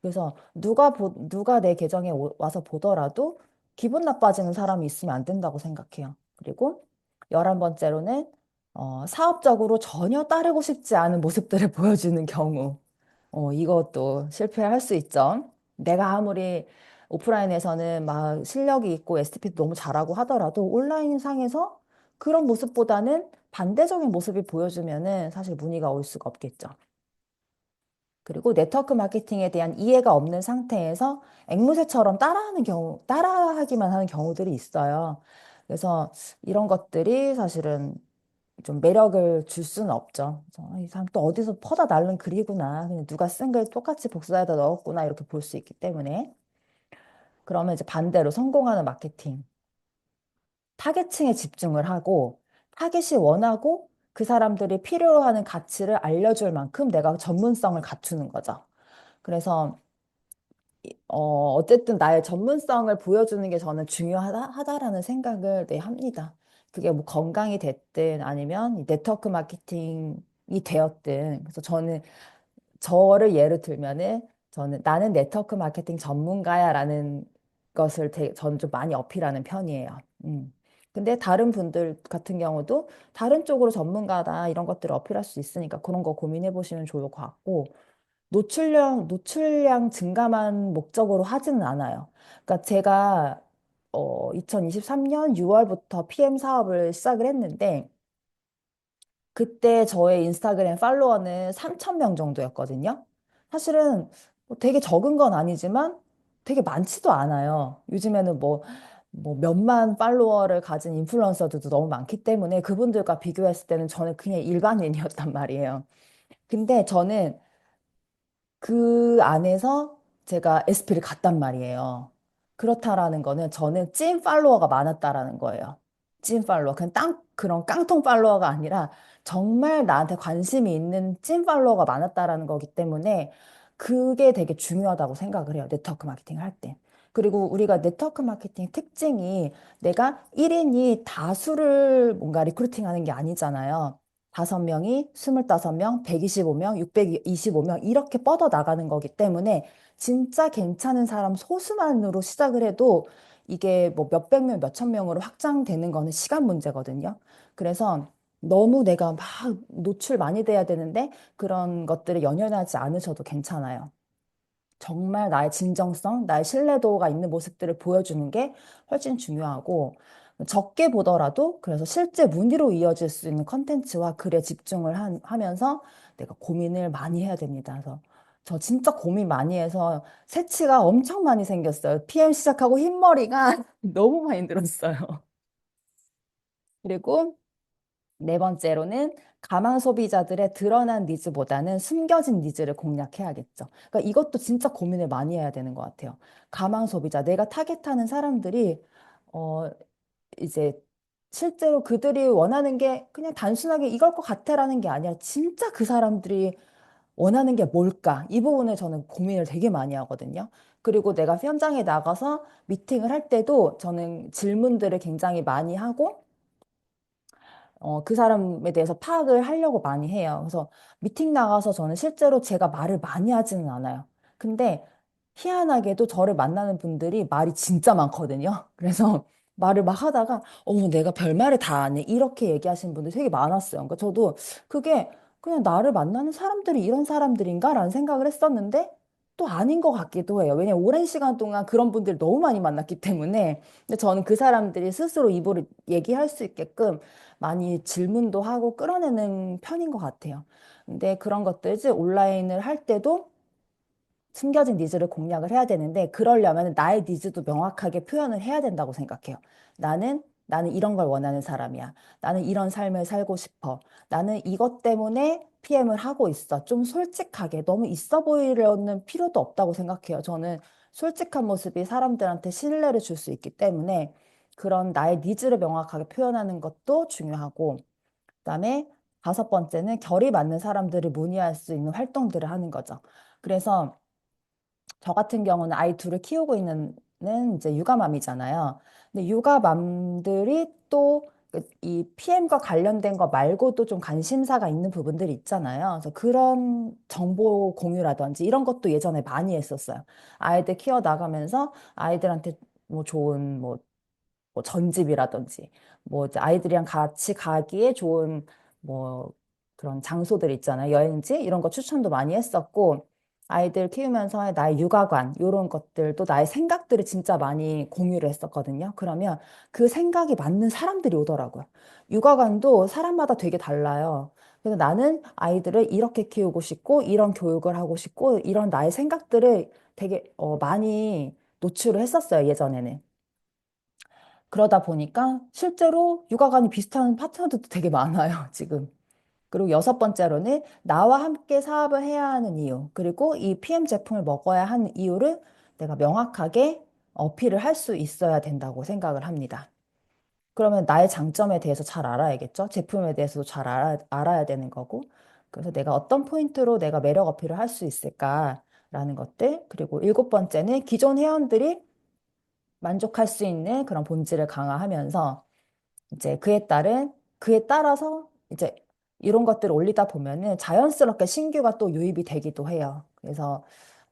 그래서 누가 내 계정에 와서 보더라도 기분 나빠지는 사람이 있으면 안 된다고 생각해요. 그리고 열한 번째로는 사업적으로 전혀 따르고 싶지 않은 모습들을 보여주는 경우. 이것도 실패할 수 있죠. 내가 아무리 오프라인에서는 막 실력이 있고 STP도 너무 잘하고 하더라도 온라인 상에서 그런 모습보다는 반대적인 모습이 보여주면은 사실 문의가 올 수가 없겠죠. 그리고 네트워크 마케팅에 대한 이해가 없는 상태에서 앵무새처럼 따라하기만 하는 경우들이 있어요. 그래서 이런 것들이 사실은 좀 매력을 줄 수는 없죠. 그래서 이 사람 또 어디서 퍼다 날른 글이구나. 그냥 누가 쓴 글 똑같이 복사해다 넣었구나. 이렇게 볼 수 있기 때문에. 그러면 이제 반대로 성공하는 마케팅. 타겟층에 집중을 하고, 타겟이 원하고 그 사람들이 필요로 하는 가치를 알려줄 만큼 내가 전문성을 갖추는 거죠. 그래서 어쨌든 나의 전문성을 보여주는 게 저는 중요하다라는 생각을 네, 합니다. 그게 뭐 건강이 됐든 아니면 이 네트워크 마케팅이 되었든. 그래서 저는 저를 예를 들면은 저는 나는 네트워크 마케팅 전문가야라는 것을 저는 좀 많이 어필하는 편이에요. 음. 근데 다른 분들 같은 경우도 다른 쪽으로 전문가다 이런 것들을 어필할 수 있으니까 그런 거 고민해 보시면 좋을 것 같고 노출량 증가만 목적으로 하지는 않아요. 그러니까 제가 2023년 6월부터 PM 사업을 시작을 했는데 그때 저의 인스타그램 팔로워는 3천 명 정도였거든요. 사실은 뭐 되게 적은 건 아니지만 되게 많지도 않아요. 요즘에는 뭐 몇만 팔로워를 가진 인플루언서들도 너무 많기 때문에 그분들과 비교했을 때는 저는 그냥 일반인이었단 말이에요. 근데 저는 그 안에서 제가 SP를 갔단 말이에요. 그렇다라는 거는 저는 찐 팔로워가 많았다라는 거예요. 찐 팔로워. 그런 깡통 팔로워가 아니라 정말 나한테 관심이 있는 찐 팔로워가 많았다라는 거기 때문에 그게 되게 중요하다고 생각을 해요. 네트워크 마케팅 할 때. 그리고 우리가 네트워크 마케팅 특징이 내가 1인이 다수를 뭔가 리크루팅 하는 게 아니잖아요. 5명이 25명, 125명, 625명 이렇게 뻗어 나가는 거기 때문에 진짜 괜찮은 사람 소수만으로 시작을 해도 이게 뭐 몇백 명, 몇천 명으로 확장되는 거는 시간 문제거든요. 그래서 너무 내가 막 노출 많이 돼야 되는데 그런 것들을 연연하지 않으셔도 괜찮아요. 정말 나의 진정성, 나의 신뢰도가 있는 모습들을 보여주는 게 훨씬 중요하고 적게 보더라도 그래서 실제 문의로 이어질 수 있는 컨텐츠와 글에 집중을 하면서 내가 고민을 많이 해야 됩니다. 그래서 저 진짜 고민 많이 해서 새치가 엄청 많이 생겼어요. PM 시작하고 흰머리가 너무 많이 들었어요. 그리고 네 번째로는 가망 소비자들의 드러난 니즈보다는 숨겨진 니즈를 공략해야겠죠. 그러니까 이것도 진짜 고민을 많이 해야 되는 것 같아요. 가망 소비자, 내가 타겟하는 사람들이 어 이제 실제로 그들이 원하는 게 그냥 단순하게 이걸 것 같아라는 게 아니라 진짜 그 사람들이 원하는 게 뭘까? 이 부분을 저는 고민을 되게 많이 하거든요. 그리고 내가 현장에 나가서 미팅을 할 때도 저는 질문들을 굉장히 많이 하고 그 사람에 대해서 파악을 하려고 많이 해요. 그래서 미팅 나가서 저는 실제로 제가 말을 많이 하지는 않아요. 근데 희한하게도 저를 만나는 분들이 말이 진짜 많거든요. 그래서 말을 막 하다가, 어머, 내가 별말을 다 하네. 이렇게 얘기하시는 분들이 되게 많았어요. 그러니까 저도 그게 그냥 나를 만나는 사람들이 이런 사람들인가라는 생각을 했었는데 또 아닌 것 같기도 해요. 왜냐면 오랜 시간 동안 그런 분들 너무 많이 만났기 때문에. 근데 저는 그 사람들이 스스로 입으로 얘기할 수 있게끔 많이 질문도 하고 끌어내는 편인 것 같아요. 근데 그런 것들이 온라인을 할 때도 숨겨진 니즈를 공략을 해야 되는데 그러려면 나의 니즈도 명확하게 표현을 해야 된다고 생각해요. 나는 이런 걸 원하는 사람이야. 나는 이런 삶을 살고 싶어. 나는 이것 때문에 PM을 하고 있어. 좀 솔직하게 너무 있어 보이려는 필요도 없다고 생각해요. 저는 솔직한 모습이 사람들한테 신뢰를 줄 수 있기 때문에 그런 나의 니즈를 명확하게 표현하는 것도 중요하고 그다음에 다섯 번째는 결이 맞는 사람들을 문의할 수 있는 활동들을 하는 거죠. 그래서 저 같은 경우는 아이 둘을 키우고 있는 이제 육아맘이잖아요. 근데 육아맘들이 또 이 PM과 관련된 거 말고도 좀 관심사가 있는 부분들이 있잖아요. 그래서 그런 정보 공유라든지 이런 것도 예전에 많이 했었어요. 아이들 키워 나가면서 아이들한테 뭐 좋은 뭐 전집이라든지 뭐 이제 아이들이랑 같이 가기에 좋은 뭐 그런 장소들 있잖아요. 여행지 이런 거 추천도 많이 했었고 아이들 키우면서 나의 육아관 이런 것들도 나의 생각들을 진짜 많이 공유를 했었거든요. 그러면 그 생각이 맞는 사람들이 오더라고요. 육아관도 사람마다 되게 달라요. 그래서 나는 아이들을 이렇게 키우고 싶고 이런 교육을 하고 싶고 이런 나의 생각들을 되게 많이 노출을 했었어요. 예전에는. 그러다 보니까 실제로 육아관이 비슷한 파트너들도 되게 많아요, 지금. 그리고 여섯 번째로는 나와 함께 사업을 해야 하는 이유, 그리고 이 PM 제품을 먹어야 하는 이유를 내가 명확하게 어필을 할 수 있어야 된다고 생각을 합니다. 그러면 나의 장점에 대해서 잘 알아야겠죠? 제품에 대해서도 잘 알아야 되는 거고. 그래서 내가 어떤 포인트로 내가 매력 어필을 할 수 있을까라는 것들. 그리고 일곱 번째는 기존 회원들이 만족할 수 있는 그런 본질을 강화하면서 이제 그에 따라서 이제 이런 것들을 올리다 보면은 자연스럽게 신규가 또 유입이 되기도 해요. 그래서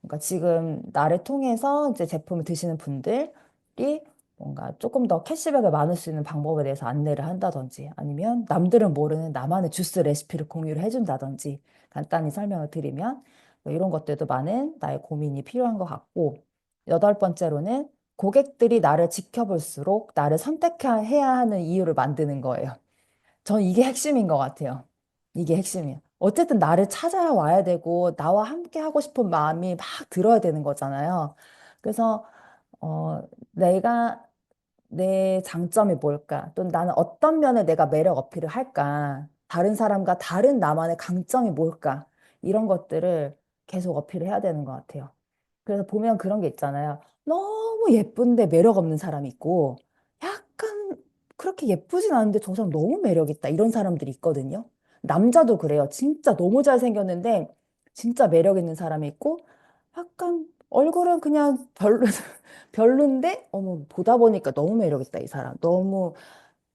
그러니까 지금 나를 통해서 이제 제품을 드시는 분들이 뭔가 조금 더 캐시백을 많을 수 있는 방법에 대해서 안내를 한다든지 아니면 남들은 모르는 나만의 주스 레시피를 공유를 해준다든지 간단히 설명을 드리면 뭐 이런 것들도 많은 나의 고민이 필요한 것 같고 여덟 번째로는 고객들이 나를 지켜볼수록 나를 선택해야 하는 이유를 만드는 거예요. 전 이게 핵심인 것 같아요. 이게 핵심이에요. 어쨌든 나를 찾아와야 되고, 나와 함께 하고 싶은 마음이 막 들어야 되는 거잖아요. 그래서, 내가, 내 장점이 뭘까? 또 나는 어떤 면에 내가 매력 어필을 할까? 다른 사람과 다른 나만의 강점이 뭘까? 이런 것들을 계속 어필을 해야 되는 것 같아요. 그래서 보면 그런 게 있잖아요. 너무 예쁜데 매력 없는 사람이 있고, 약간 그렇게 예쁘진 않은데 저 사람 너무 매력 있다. 이런 사람들이 있거든요. 남자도 그래요. 진짜 너무 잘생겼는데, 진짜 매력 있는 사람이 있고, 약간 얼굴은 그냥 별론데, 보다 보니까 너무 매력 있다, 이 사람. 너무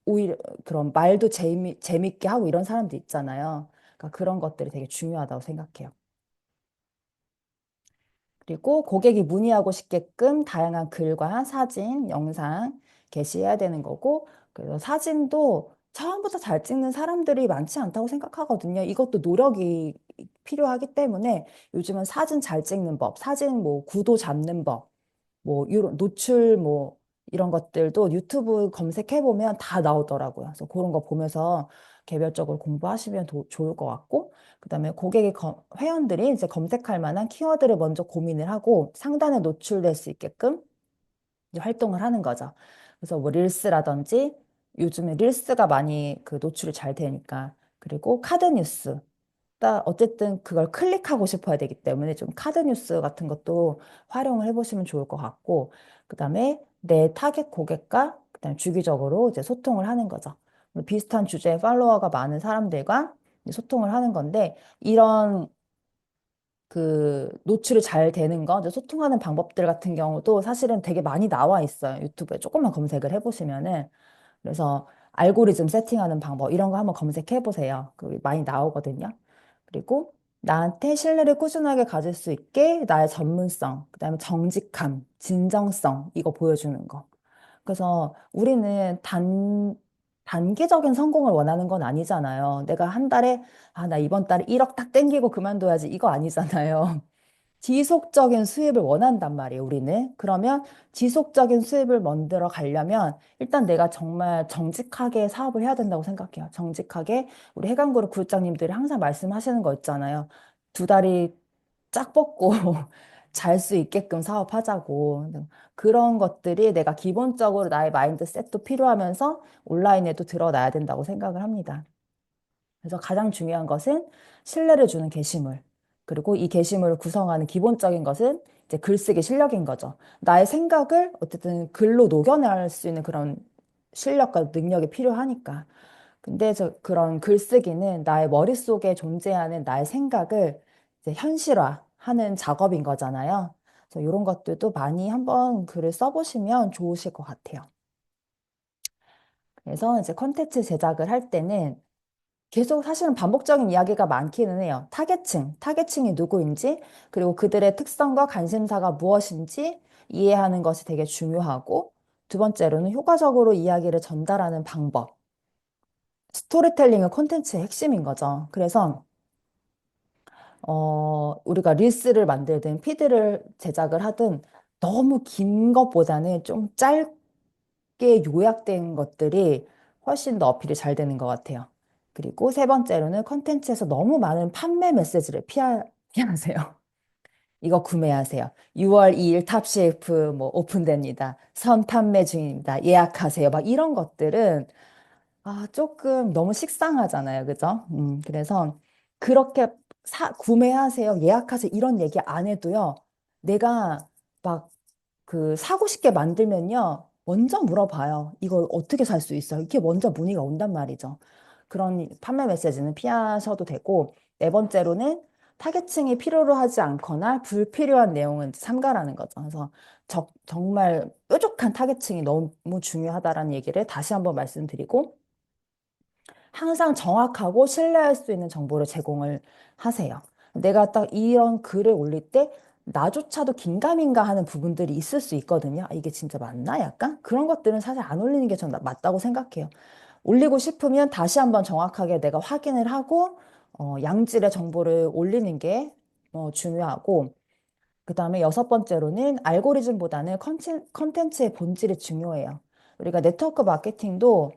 오히려 그런 말도 재밌게 하고 이런 사람도 있잖아요. 그러니까 그런 것들이 되게 중요하다고 생각해요. 그리고 고객이 문의하고 싶게끔 다양한 글과 사진, 영상 게시해야 되는 거고, 그래서 사진도 처음부터 잘 찍는 사람들이 많지 않다고 생각하거든요. 이것도 노력이 필요하기 때문에 요즘은 사진 잘 찍는 법, 사진 뭐 구도 잡는 법, 뭐 이런 노출 뭐 이런 것들도 유튜브 검색해 보면 다 나오더라고요. 그래서 그런 거 보면서 개별적으로 공부하시면 좋을 것 같고, 그다음에 회원들이 이제 검색할 만한 키워드를 먼저 고민을 하고 상단에 노출될 수 있게끔 이제 활동을 하는 거죠. 그래서 뭐 릴스라든지 요즘에 릴스가 많이 그 노출이 잘 되니까 그리고 카드 뉴스 어쨌든 그걸 클릭하고 싶어야 되기 때문에 좀 카드 뉴스 같은 것도 활용을 해보시면 좋을 것 같고, 그 다음에 내 타겟 고객과 그다음에 주기적으로 이제 소통을 하는 거죠. 비슷한 주제에 팔로워가 많은 사람들과 이제 소통을 하는 건데, 이런 그 노출이 잘 되는 거, 이제 소통하는 방법들 같은 경우도 사실은 되게 많이 나와 있어요. 유튜브에 조금만 검색을 해보시면은. 그래서 알고리즘 세팅하는 방법 이런 거 한번 검색해 보세요. 그 많이 나오거든요. 그리고 나한테 신뢰를 꾸준하게 가질 수 있게 나의 전문성, 그다음에 정직함, 진정성 이거 보여주는 거. 그래서 우리는 단기적인 성공을 원하는 건 아니잖아요. 내가 한 달에 나 이번 달에 1억 딱 땡기고 그만둬야지 이거 아니잖아요. 지속적인 수입을 원한단 말이에요, 우리는. 그러면 지속적인 수입을 만들어 가려면 일단 내가 정말 정직하게 사업을 해야 된다고 생각해요. 정직하게 우리 해강그룹 구독자님들이 항상 말씀하시는 거 있잖아요. 두 다리 짝 뻗고 잘 수 있게끔 사업하자고. 그런 것들이 내가 기본적으로 나의 마인드셋도 필요하면서 온라인에도 드러나야 된다고 생각을 합니다. 그래서 가장 중요한 것은 신뢰를 주는 게시물. 그리고 이 게시물을 구성하는 기본적인 것은 이제 글쓰기 실력인 거죠. 나의 생각을 어쨌든 글로 녹여낼 수 있는 그런 실력과 능력이 필요하니까. 근데 그런 글쓰기는 나의 머릿속에 존재하는 나의 생각을 이제 현실화하는 작업인 거잖아요. 그래서 이런 것들도 많이 한번 글을 써보시면 좋으실 것 같아요. 그래서 이제 컨텐츠 제작을 할 때는 계속 사실은 반복적인 이야기가 많기는 해요. 타겟층이 누구인지, 그리고 그들의 특성과 관심사가 무엇인지 이해하는 것이 되게 중요하고, 두 번째로는 효과적으로 이야기를 전달하는 방법. 스토리텔링은 콘텐츠의 핵심인 거죠. 그래서, 우리가 릴스를 만들든 피드를 제작을 하든 너무 긴 것보다는 좀 짧게 요약된 것들이 훨씬 더 어필이 잘 되는 것 같아요. 그리고 세 번째로는 컨텐츠에서 너무 많은 판매 메시지를 피하세요. 이거 구매하세요. 6월 2일 탑셰프 뭐 오픈됩니다. 선 판매 중입니다. 예약하세요. 막 이런 것들은 조금 너무 식상하잖아요. 그죠? 그래서 그렇게 구매하세요. 예약하세요. 이런 얘기 안 해도요. 내가 막 사고 싶게 만들면요. 먼저 물어봐요. 이걸 어떻게 살 수 있어요? 이렇게 먼저 문의가 온단 말이죠. 그런 판매 메시지는 피하셔도 되고, 네 번째로는 타겟층이 필요로 하지 않거나 불필요한 내용은 삼가라는 거죠. 그래서 정말 뾰족한 타겟층이 너무 중요하다라는 얘기를 다시 한번 말씀드리고, 항상 정확하고 신뢰할 수 있는 정보를 제공을 하세요. 내가 딱 이런 글을 올릴 때 나조차도 긴가민가 하는 부분들이 있을 수 있거든요. 아, 이게 진짜 맞나? 약간? 그런 것들은 사실 안 올리는 게 전 맞다고 생각해요. 올리고 싶으면 다시 한번 정확하게 내가 확인을 하고, 양질의 정보를 올리는 게 중요하고, 그 다음에 여섯 번째로는 알고리즘보다는 컨텐츠의 본질이 중요해요. 우리가 네트워크 마케팅도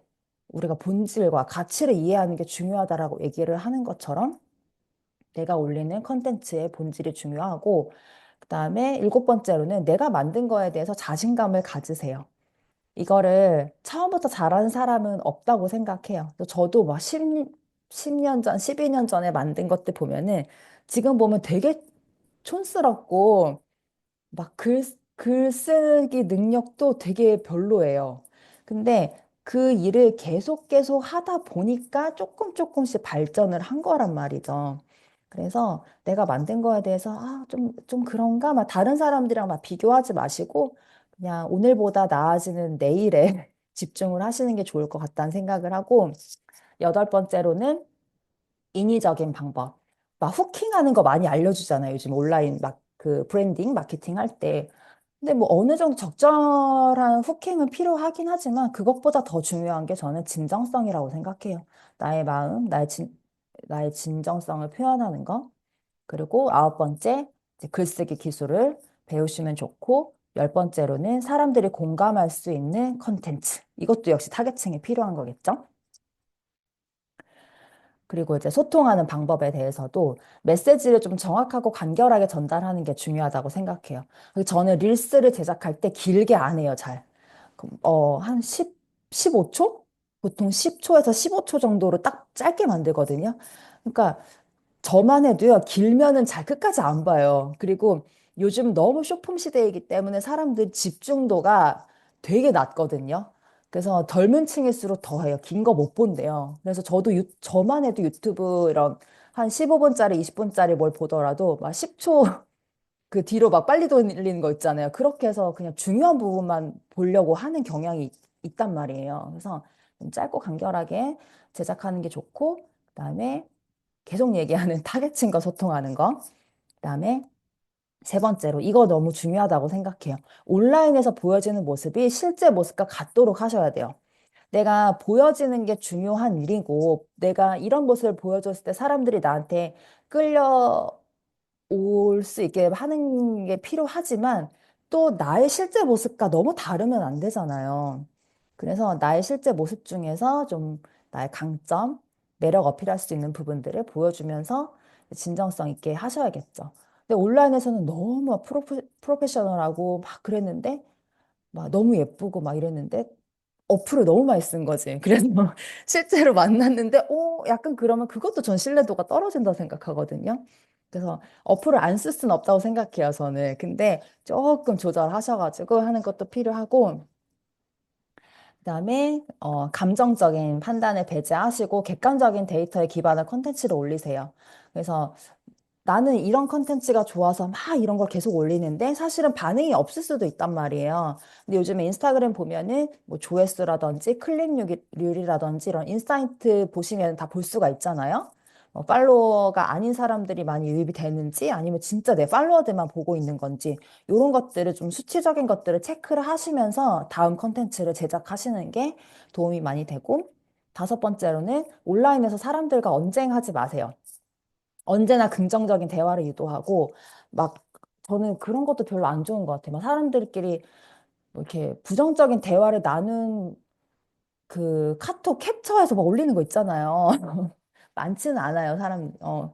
우리가 본질과 가치를 이해하는 게 중요하다라고 얘기를 하는 것처럼 내가 올리는 컨텐츠의 본질이 중요하고, 그 다음에 일곱 번째로는 내가 만든 거에 대해서 자신감을 가지세요. 이거를 처음부터 잘하는 사람은 없다고 생각해요. 저도 막 10년 전, 12년 전에 만든 것들 보면은 지금 보면 되게 촌스럽고 막 글 쓰기 능력도 되게 별로예요. 근데 그 일을 계속 하다 보니까 조금씩 발전을 한 거란 말이죠. 그래서 내가 만든 거에 대해서 좀 그런가? 막 다른 사람들이랑 막 비교하지 마시고 그냥 오늘보다 나아지는 내일에 집중을 하시는 게 좋을 것 같다는 생각을 하고 여덟 번째로는 인위적인 방법. 막 후킹하는 거 많이 알려주잖아요. 요즘 온라인 막 그 브랜딩 마케팅 할 때. 근데 뭐 어느 정도 적절한 후킹은 필요하긴 하지만 그것보다 더 중요한 게 저는 진정성이라고 생각해요. 나의 마음, 나의 진정성을 표현하는 거. 그리고 아홉 번째, 이제 글쓰기 기술을 배우시면 좋고, 열 번째로는 사람들이 공감할 수 있는 컨텐츠. 이것도 역시 타겟층에 필요한 거겠죠? 그리고 이제 소통하는 방법에 대해서도 메시지를 좀 정확하고 간결하게 전달하는 게 중요하다고 생각해요. 그래서 저는 릴스를 제작할 때 길게 안 해요, 잘. 한 15초? 보통 10초에서 15초 정도로 딱 짧게 만들거든요. 그러니까 저만 해도요, 길면은 잘 끝까지 안 봐요. 그리고 요즘 너무 쇼폼 시대이기 때문에 사람들 집중도가 되게 낮거든요. 그래서 덜은 층일수록 더해요. 긴 거 못 본대요. 그래서 저만 해도 유튜브 이런 한 15분짜리, 20분짜리 뭘 보더라도 막 10초 그 뒤로 막 빨리 돌리는 거 있잖아요. 그렇게 해서 그냥 중요한 부분만 보려고 하는 경향이 있단 말이에요. 그래서 좀 짧고 간결하게 제작하는 게 좋고, 그다음에 계속 얘기하는 타겟층과 소통하는 거. 그다음에 세 번째로 이거 너무 중요하다고 생각해요. 온라인에서 보여지는 모습이 실제 모습과 같도록 하셔야 돼요. 내가 보여지는 게 중요한 일이고, 내가 이런 모습을 보여줬을 때 사람들이 나한테 끌려 올 수 있게 하는 게 필요하지만 또 나의 실제 모습과 너무 다르면 안 되잖아요. 그래서 나의 실제 모습 중에서 좀 나의 강점, 매력 어필할 수 있는 부분들을 보여주면서 진정성 있게 하셔야겠죠. 근데 온라인에서는 너무 프로페셔널하고 막 그랬는데 막 너무 예쁘고 막 이랬는데 어플을 너무 많이 쓴 거지. 그래서 실제로 만났는데, 약간 그러면 그것도 전 신뢰도가 떨어진다고 생각하거든요. 그래서 어플을 안 쓸 수는 없다고 생각해요, 저는. 근데 조금 조절하셔가지고 하는 것도 필요하고, 그다음에 감정적인 판단을 배제하시고 객관적인 데이터에 기반한 콘텐츠를 올리세요. 그래서 나는 이런 컨텐츠가 좋아서 막 이런 걸 계속 올리는데 사실은 반응이 없을 수도 있단 말이에요. 근데 요즘에 인스타그램 보면은 뭐 조회수라든지 클릭률이라든지 이런 인사이트 보시면 다 볼 수가 있잖아요. 팔로워가 아닌 사람들이 많이 유입이 되는지 아니면 진짜 내 팔로워들만 보고 있는 건지 이런 것들을 좀 수치적인 것들을 체크를 하시면서 다음 컨텐츠를 제작하시는 게 도움이 많이 되고 다섯 번째로는 온라인에서 사람들과 언쟁하지 마세요. 언제나 긍정적인 대화를 유도하고 막 저는 그런 것도 별로 안 좋은 것 같아요. 막 사람들끼리 뭐 이렇게 부정적인 대화를 나눈 그 카톡 캡처해서 막 올리는 거 있잖아요. 많지는 않아요.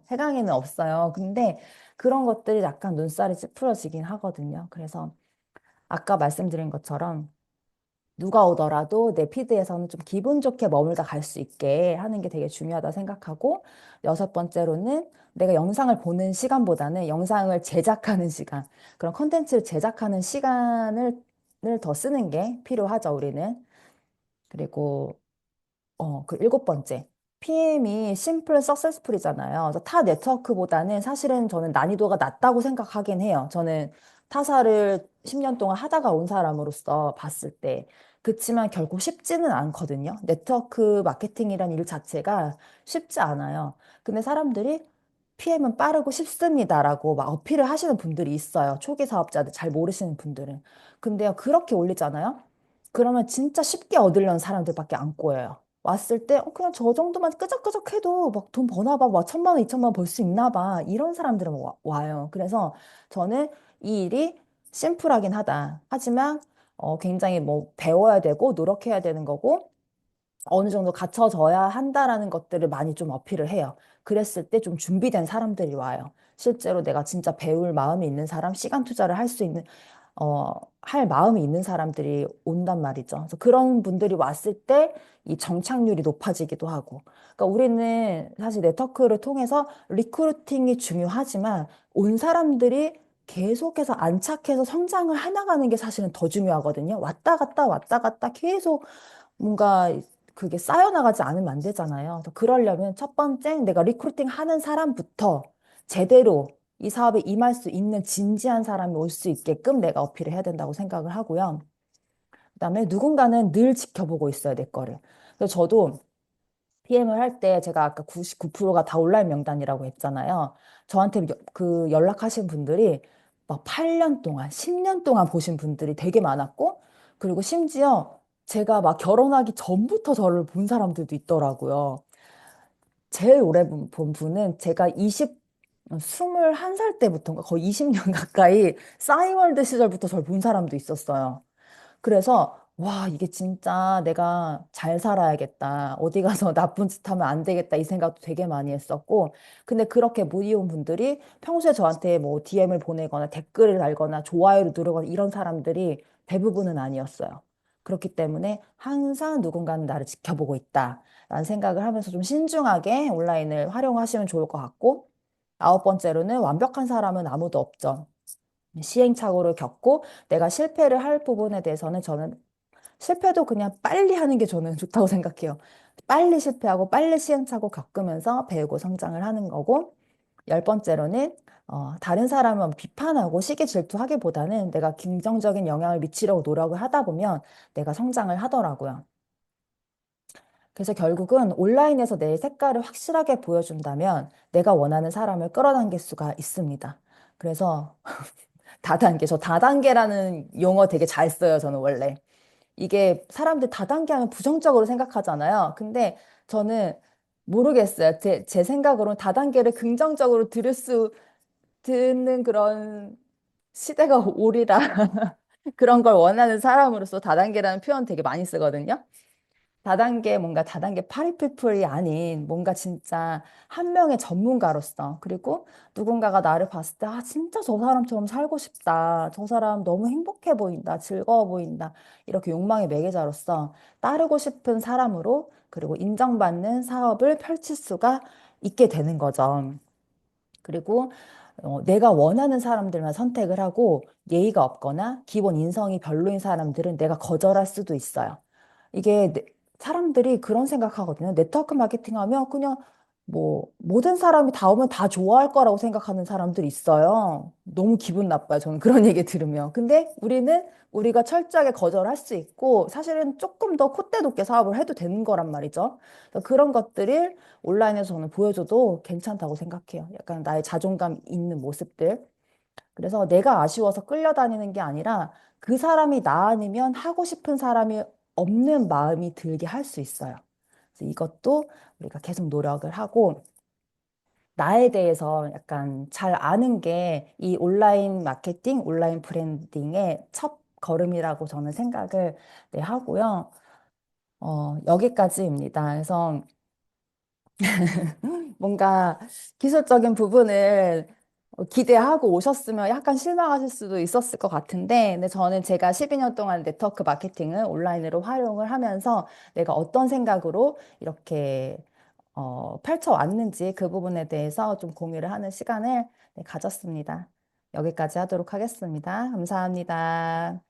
세상에는 없어요. 근데 그런 것들이 약간 눈살이 찌푸려지긴 하거든요. 그래서 아까 말씀드린 것처럼 누가 오더라도 내 피드에서는 좀 기분 좋게 머물다 갈 수 있게 하는 게 되게 중요하다 생각하고 여섯 번째로는 내가 영상을 보는 시간보다는 영상을 제작하는 시간, 그런 컨텐츠를 제작하는 시간을 더 쓰는 게 필요하죠, 우리는. 그리고 그 일곱 번째. PM이 심플 석세스풀이잖아요. 그래서 타 네트워크보다는 사실은 저는 난이도가 낮다고 생각하긴 해요. 저는 타사를 10년 동안 하다가 온 사람으로서 봤을 때. 그치만 결국 쉽지는 않거든요. 네트워크 마케팅이란 일 자체가 쉽지 않아요. 근데 사람들이 PM은 빠르고 쉽습니다라고 막 어필을 하시는 분들이 있어요. 초기 사업자들 잘 모르시는 분들은. 근데요, 그렇게 올리잖아요? 그러면 진짜 쉽게 얻으려는 사람들밖에 안 꼬여요. 왔을 때, 그냥 저 정도만 끄적끄적 해도 막 돈 버나 봐. 막 1,000만 원, 2,000만 원 벌 수 있나 봐. 이런 사람들은 와요. 그래서 저는 이 일이 심플하긴 하다. 하지만, 굉장히 뭐 배워야 되고 노력해야 되는 거고, 어느 정도 갖춰져야 한다라는 것들을 많이 좀 어필을 해요. 그랬을 때 좀 준비된 사람들이 와요. 실제로 내가 진짜 배울 마음이 있는 사람, 시간 투자를 할 수 있는, 할 마음이 있는 사람들이 온단 말이죠. 그래서 그런 분들이 왔을 때 이 정착률이 높아지기도 하고. 그러니까 우리는 사실 네트워크를 통해서 리크루팅이 중요하지만 온 사람들이 계속해서 안착해서 성장을 해나가는 게 사실은 더 중요하거든요. 왔다 갔다 계속 뭔가 그게 쌓여나가지 않으면 안 되잖아요. 그래서 그러려면 첫 번째 내가 리크루팅 하는 사람부터 제대로 이 사업에 임할 수 있는 진지한 사람이 올 수 있게끔 내가 어필을 해야 된다고 생각을 하고요. 그다음에 누군가는 늘 지켜보고 있어야 될 거를. 그래서 저도 PM을 할 때 제가 아까 99%가 다 온라인 명단이라고 했잖아요. 저한테 그 연락하신 분들이 막 8년 동안, 10년 동안 보신 분들이 되게 많았고, 그리고 심지어 제가 막 결혼하기 전부터 저를 본 사람들도 있더라고요. 제일 오래 본 분은 제가 21살 때부터인가 거의 20년 가까이 싸이월드 시절부터 저를 본 사람도 있었어요. 그래서 와, 이게 진짜 내가 잘 살아야겠다. 어디 가서 나쁜 짓 하면 안 되겠다. 이 생각도 되게 많이 했었고. 근데 그렇게 모이온 분들이 평소에 저한테 뭐 DM을 보내거나 댓글을 달거나 좋아요를 누르거나 이런 사람들이 대부분은 아니었어요. 그렇기 때문에 항상 누군가는 나를 지켜보고 있다. 라는 생각을 하면서 좀 신중하게 온라인을 활용하시면 좋을 것 같고. 아홉 번째로는 완벽한 사람은 아무도 없죠. 시행착오를 겪고 내가 실패를 할 부분에 대해서는 저는 실패도 그냥 빨리 하는 게 저는 좋다고 생각해요. 빨리 실패하고 빨리 시행착오 겪으면서 배우고 성장을 하는 거고, 열 번째로는 다른 사람은 비판하고 시기 질투하기보다는 내가 긍정적인 영향을 미치려고 노력을 하다 보면 내가 성장을 하더라고요. 그래서 결국은 온라인에서 내 색깔을 확실하게 보여준다면 내가 원하는 사람을 끌어당길 수가 있습니다. 그래서 다단계, 저 다단계라는 용어 되게 잘 써요, 저는 원래. 이게 사람들 다단계 하면 부정적으로 생각하잖아요. 근데 저는 모르겠어요. 제 생각으로는 다단계를 긍정적으로 듣는 그런 시대가 오리라 그런 걸 원하는 사람으로서 다단계라는 표현 되게 많이 쓰거든요. 다단계, 뭔가 다단계 파리피플이 아닌 뭔가 진짜 한 명의 전문가로서 그리고 누군가가 나를 봤을 때 아, 진짜 저 사람처럼 살고 싶다. 저 사람 너무 행복해 보인다. 즐거워 보인다. 이렇게 욕망의 매개자로서 따르고 싶은 사람으로 그리고 인정받는 사업을 펼칠 수가 있게 되는 거죠. 그리고 내가 원하는 사람들만 선택을 하고 예의가 없거나 기본 인성이 별로인 사람들은 내가 거절할 수도 있어요. 이게 사람들이 그런 생각하거든요. 네트워크 마케팅 하면 그냥 뭐 모든 사람이 다 오면 다 좋아할 거라고 생각하는 사람들이 있어요. 너무 기분 나빠요. 저는 그런 얘기 들으면. 근데 우리는 우리가 철저하게 거절할 수 있고 사실은 조금 더 콧대 높게 사업을 해도 되는 거란 말이죠. 그래서 그런 것들을 온라인에서 저는 보여줘도 괜찮다고 생각해요. 약간 나의 자존감 있는 모습들. 그래서 내가 아쉬워서 끌려다니는 게 아니라 그 사람이 나 아니면 하고 싶은 사람이 없는 마음이 들게 할 수 있어요. 그래서 이것도 우리가 계속 노력을 하고 나에 대해서 약간 잘 아는 게 이 온라인 마케팅, 온라인 브랜딩의 첫 걸음이라고 저는 생각을 네, 하고요. 여기까지입니다. 그래서 뭔가 기술적인 부분을 기대하고 오셨으면 약간 실망하실 수도 있었을 것 같은데, 근데 저는 제가 12년 동안 네트워크 마케팅을 온라인으로 활용을 하면서 내가 어떤 생각으로 이렇게 펼쳐왔는지 그 부분에 대해서 좀 공유를 하는 시간을 네, 가졌습니다. 여기까지 하도록 하겠습니다. 감사합니다.